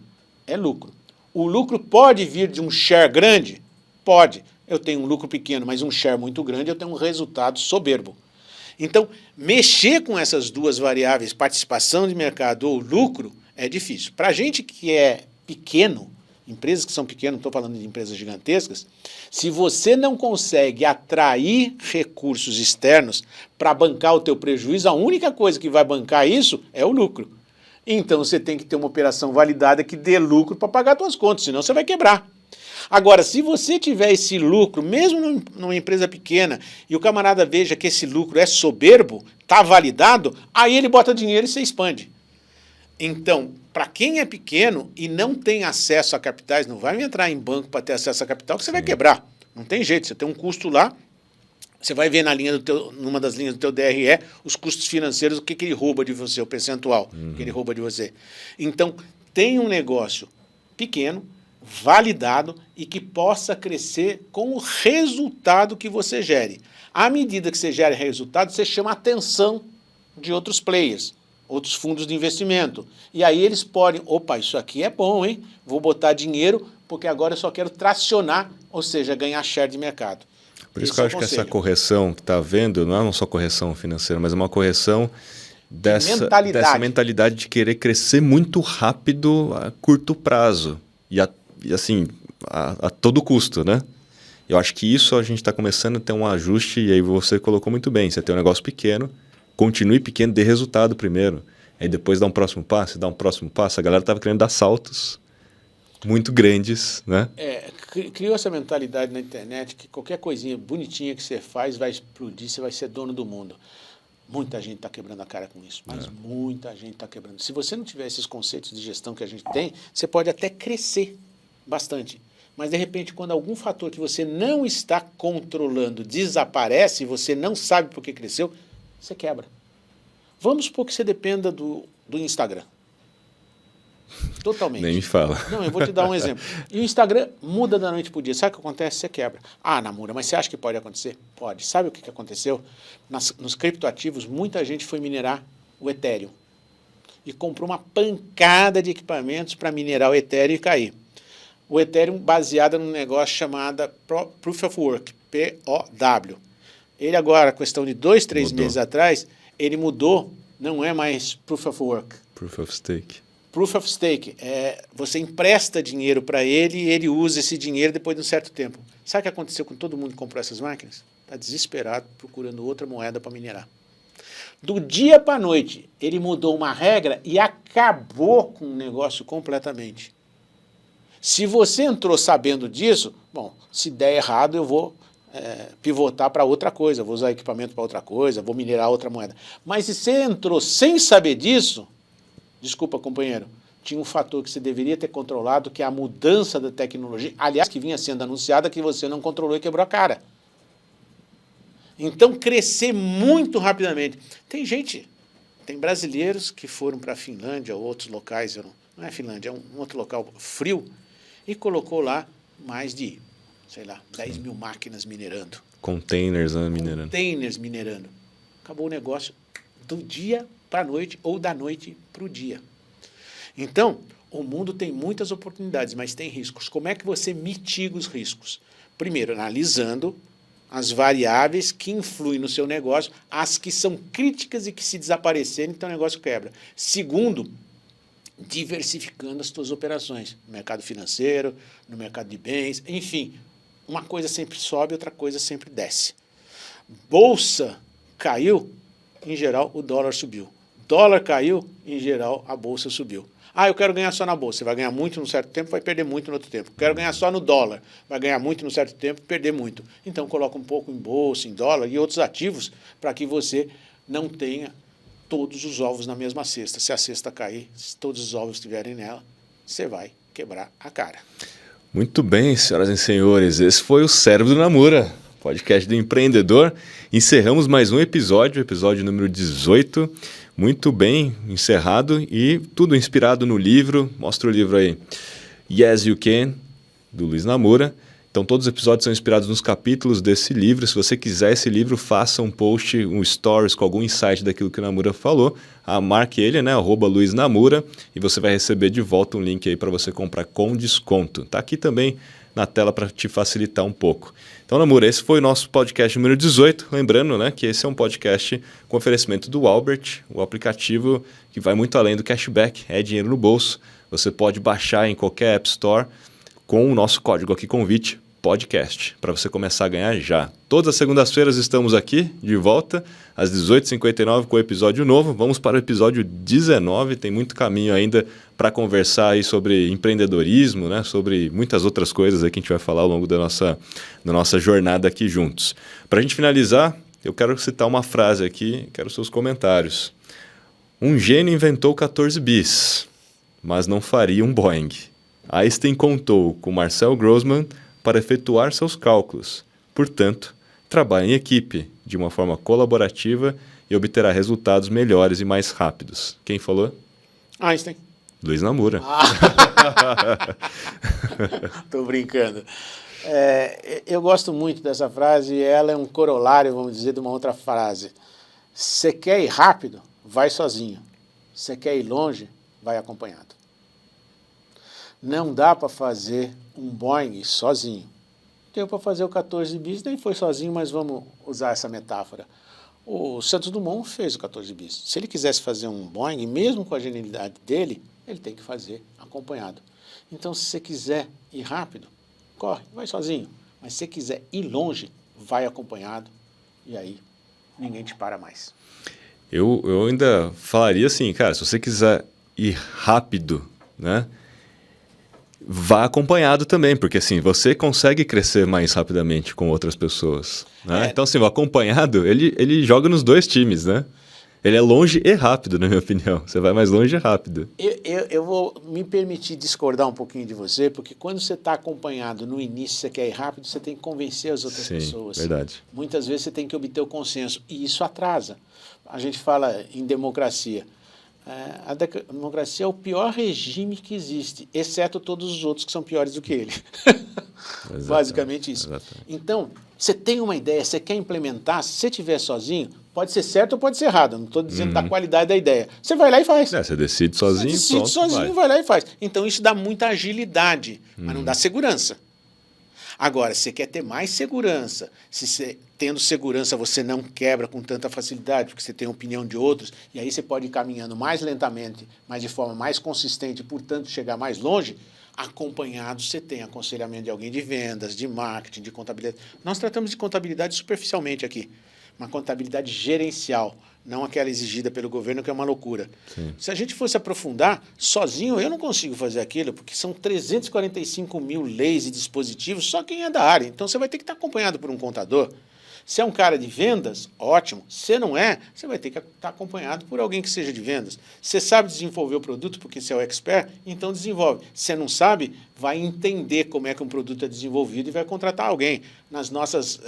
é lucro. O lucro pode vir de um share grande? Pode. Eu tenho um lucro pequeno, mas um share muito grande, eu tenho um resultado soberbo. Então, mexer com essas duas variáveis, participação de mercado ou lucro, é difícil. Para a gente que é pequeno, empresas que são pequenas, não estou falando de empresas gigantescas, se você não consegue atrair recursos externos para bancar o teu prejuízo, a única coisa que vai bancar isso é o lucro. Então você tem que ter uma operação validada que dê lucro para pagar suas contas, senão você vai quebrar. Agora, se você tiver esse lucro, mesmo numa empresa pequena, e o camarada veja que esse lucro é soberbo, está validado, aí ele bota dinheiro e você expande. Então, para quem é pequeno e não tem acesso a capitais, não vai entrar em banco para ter acesso a capital, que você vai quebrar. Não tem jeito, você tem um custo lá, você vai ver numa das linhas do teu DRE, os custos financeiros, o que ele rouba de você, o percentual que ele rouba de você. Então, tem um negócio pequeno, validado e que possa crescer com o resultado que você gere. À medida que você gera resultado, você chama a atenção de outros players, outros fundos de investimento. E aí eles podem, opa, isso aqui é bom, hein? Vou botar dinheiro porque agora eu só quero tracionar, ou seja, ganhar share de mercado. Por isso que eu acho que essa correção que está havendo não é só correção financeira, mas é uma correção dessa mentalidade de querer crescer muito rápido a curto prazo e assim, a todo custo, né? Eu acho que isso a gente está começando a ter um ajuste, e aí você colocou muito bem, você tem um negócio pequeno, continue pequeno, dê resultado primeiro, aí depois dá um próximo passo, a galera estava querendo dar saltos muito grandes, né? Criou essa mentalidade na internet que qualquer coisinha bonitinha que você faz vai explodir, você vai ser dono do mundo. Muita gente está quebrando a cara com isso, mas muita gente está quebrando. Se você não tiver esses conceitos de gestão que a gente tem, você pode até crescer bastante. Mas, de repente, quando algum fator que você não está controlando desaparece, e você não sabe por que cresceu, você quebra. Vamos supor que você dependa do Instagram. Totalmente. Nem me fala. Não, eu vou te dar um exemplo. E o Instagram muda da noite para o dia. Sabe o que acontece? Você quebra. Ah, Namura, mas você acha que pode acontecer? Pode. Sabe o que aconteceu? Nos criptoativos, muita gente foi minerar o Ethereum. E comprou uma pancada de equipamentos para minerar o Ethereum e cair. O Ethereum baseado num negócio chamado Proof of Work, POW. Ele agora, questão de 2, 3 meses atrás, ele mudou, não é mais Proof of Work. Proof of Stake. Proof of Stake, você empresta dinheiro para ele e ele usa esse dinheiro depois de um certo tempo. Sabe o que aconteceu com todo mundo que comprou essas máquinas? Está desesperado procurando outra moeda para minerar. Do dia para a noite, ele mudou uma regra e acabou com o negócio completamente. Se você entrou sabendo disso, bom, se der errado eu vou pivotar para outra coisa, vou usar equipamento para outra coisa, vou minerar outra moeda. Mas se você entrou sem saber disso, desculpa, companheiro, tinha um fator que você deveria ter controlado, que é a mudança da tecnologia, aliás, que vinha sendo anunciada, que você não controlou e quebrou a cara. Então, crescer muito rapidamente. Tem brasileiros que foram para a Finlândia ou outros locais, não é Finlândia, é um outro local frio, e colocou lá mais de, 10 mil máquinas minerando. Containers, né, minerando. Containers minerando. Acabou o negócio do dia para a noite ou da noite para o dia. Então, o mundo tem muitas oportunidades, mas tem riscos. Como é que você mitiga os riscos? Primeiro, analisando as variáveis que influem no seu negócio, as que são críticas e que se desaparecerem, então o negócio quebra. Segundo, diversificando as suas operações, no mercado financeiro, no mercado de bens, enfim, uma coisa sempre sobe, outra coisa sempre desce. Bolsa caiu, em geral o dólar subiu. Dólar caiu, em geral a bolsa subiu. Eu quero ganhar só na bolsa. Você vai ganhar muito num certo tempo, vai perder muito no outro tempo. Quero ganhar só no dólar. Vai ganhar muito num certo tempo, perder muito. Então, coloca um pouco em bolsa, em dólar e outros ativos para que você não tenha todos os ovos na mesma cesta. Se a cesta cair, se todos os ovos estiverem nela, você vai quebrar a cara. Muito bem, senhoras e senhores. Esse foi o Cérebro do Namura, podcast do empreendedor. Encerramos mais um episódio número 18. Muito bem encerrado e tudo inspirado no livro. Mostra o livro aí. Yes, You Can, do Luiz Namura. Então, todos os episódios são inspirados nos capítulos desse livro. Se você quiser esse livro, faça um post, um stories com algum insight daquilo que o Namura falou. Marque ele, @Luiz Namura, e você vai receber de volta um link aí para você comprar com desconto. Tá aqui também na tela para te facilitar um pouco. Então, Namura, esse foi o nosso podcast número 18. Lembrando, que esse é um podcast com oferecimento do Albert, o aplicativo que vai muito além do cashback, é dinheiro no bolso. Você pode baixar em qualquer App Store com o nosso código aqui, convite, podcast, para você começar a ganhar já. Todas as segundas-feiras estamos aqui, de volta, às 18h59 com o episódio novo. Vamos para o episódio 19, tem muito caminho ainda para conversar aí sobre empreendedorismo, sobre muitas outras coisas aí que a gente vai falar ao longo da nossa jornada aqui juntos. Para a gente finalizar, eu quero citar uma frase aqui, quero seus comentários. Um gênio inventou 14 bis, mas não faria um Boeing. Einstein contou com Marcel Grossman para efetuar seus cálculos. Portanto, trabalhe em equipe, de uma forma colaborativa, e obterá resultados melhores e mais rápidos. Quem falou? Einstein. Luiz Namura. Estou brincando. Eu gosto muito dessa frase, e ela é um corolário, vamos dizer, de uma outra frase. Você quer ir rápido? Vai sozinho. Você quer ir longe? Vai acompanhado. Não dá para fazer um Boeing sozinho. Deu para fazer o 14 bis, nem foi sozinho, mas vamos usar essa metáfora. O Santos Dumont fez o 14 bis. Se ele quisesse fazer um Boeing, mesmo com a genialidade dele, ele tem que fazer acompanhado. Então, se você quiser ir rápido, corre, vai sozinho. Mas se você quiser ir longe, vai acompanhado, e aí ninguém te para mais. Eu ainda falaria assim, cara, se você quiser ir rápido, vá acompanhado também, porque assim, você consegue crescer mais rapidamente com outras pessoas. Então, assim, o acompanhado, ele joga nos dois times, Ele é longe e rápido, na minha opinião. Você vai mais longe e rápido. Eu vou me permitir discordar um pouquinho de você, porque quando você está acompanhado no início, você quer ir rápido, você tem que convencer as outras pessoas. Verdade. Muitas vezes você tem que obter o consenso, e isso atrasa. A gente fala em democracia. A democracia é o pior regime que existe, exceto todos os outros que são piores do que ele. Basicamente isso. Exatamente. Então, você tem uma ideia, você quer implementar, se você estiver sozinho, pode ser certo ou pode ser errado, não estou dizendo da qualidade da ideia. Você vai lá e faz. Você decide sozinho, vai lá e faz. Então, isso dá muita agilidade, mas não dá segurança. Agora, se você quer ter mais segurança, se você, tendo segurança você não quebra com tanta facilidade, porque você tem a opinião de outros, e aí você pode ir caminhando mais lentamente, mas de forma mais consistente, e, portanto, chegar mais longe, acompanhado você tem aconselhamento de alguém de vendas, de marketing, de contabilidade. Nós tratamos de contabilidade superficialmente aqui, uma contabilidade gerencial, não aquela exigida pelo governo, que é uma loucura. Sim. Se a gente fosse aprofundar, sozinho eu não consigo fazer aquilo, porque são 345 mil leis e dispositivos, só quem é da área. Então você vai ter que estar acompanhado por um contador. Se é um cara de vendas, ótimo. Se não é, você vai ter que estar acompanhado por alguém que seja de vendas. Você sabe desenvolver o produto porque você é o expert, então desenvolve. Se não sabe, vai entender como é que um produto é desenvolvido e vai contratar alguém. Nas nossas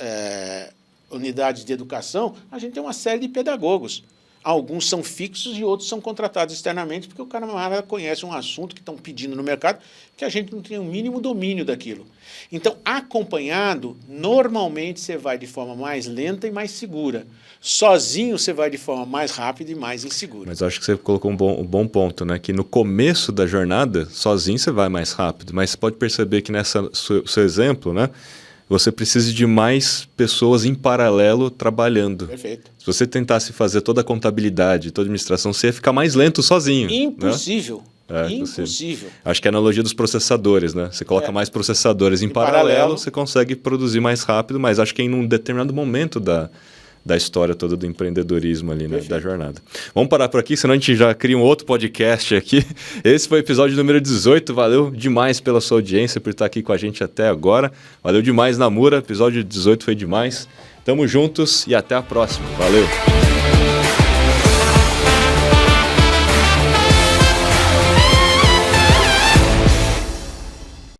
unidades de educação, a gente tem uma série de pedagogos. Alguns são fixos e outros são contratados externamente porque o cara conhece um assunto que estão pedindo no mercado que a gente não tem o mínimo domínio daquilo. Então, acompanhado, normalmente você vai de forma mais lenta e mais segura. Sozinho, você vai de forma mais rápida e mais insegura. Mas eu acho que você colocou um bom ponto, né? Que no começo da jornada, sozinho você vai mais rápido. Mas você pode perceber que nessa seu exemplo, né? Você precisa de mais pessoas em paralelo trabalhando. Perfeito. Se você tentasse fazer toda a contabilidade, toda a administração, você ia ficar mais lento sozinho. Impossível. Né? Impossível. Acho que é a analogia dos processadores, né? Você coloca mais processadores em paralelo, você consegue produzir mais rápido, mas acho que em um determinado momento da história toda do empreendedorismo ali, né? Da jornada. Vamos parar por aqui, senão a gente já cria um outro podcast aqui. Esse foi o episódio número 18. Valeu demais pela sua audiência, por estar aqui com a gente até agora. Valeu demais, Namura. Episódio 18 foi demais. Tamo juntos e até a próxima. Valeu!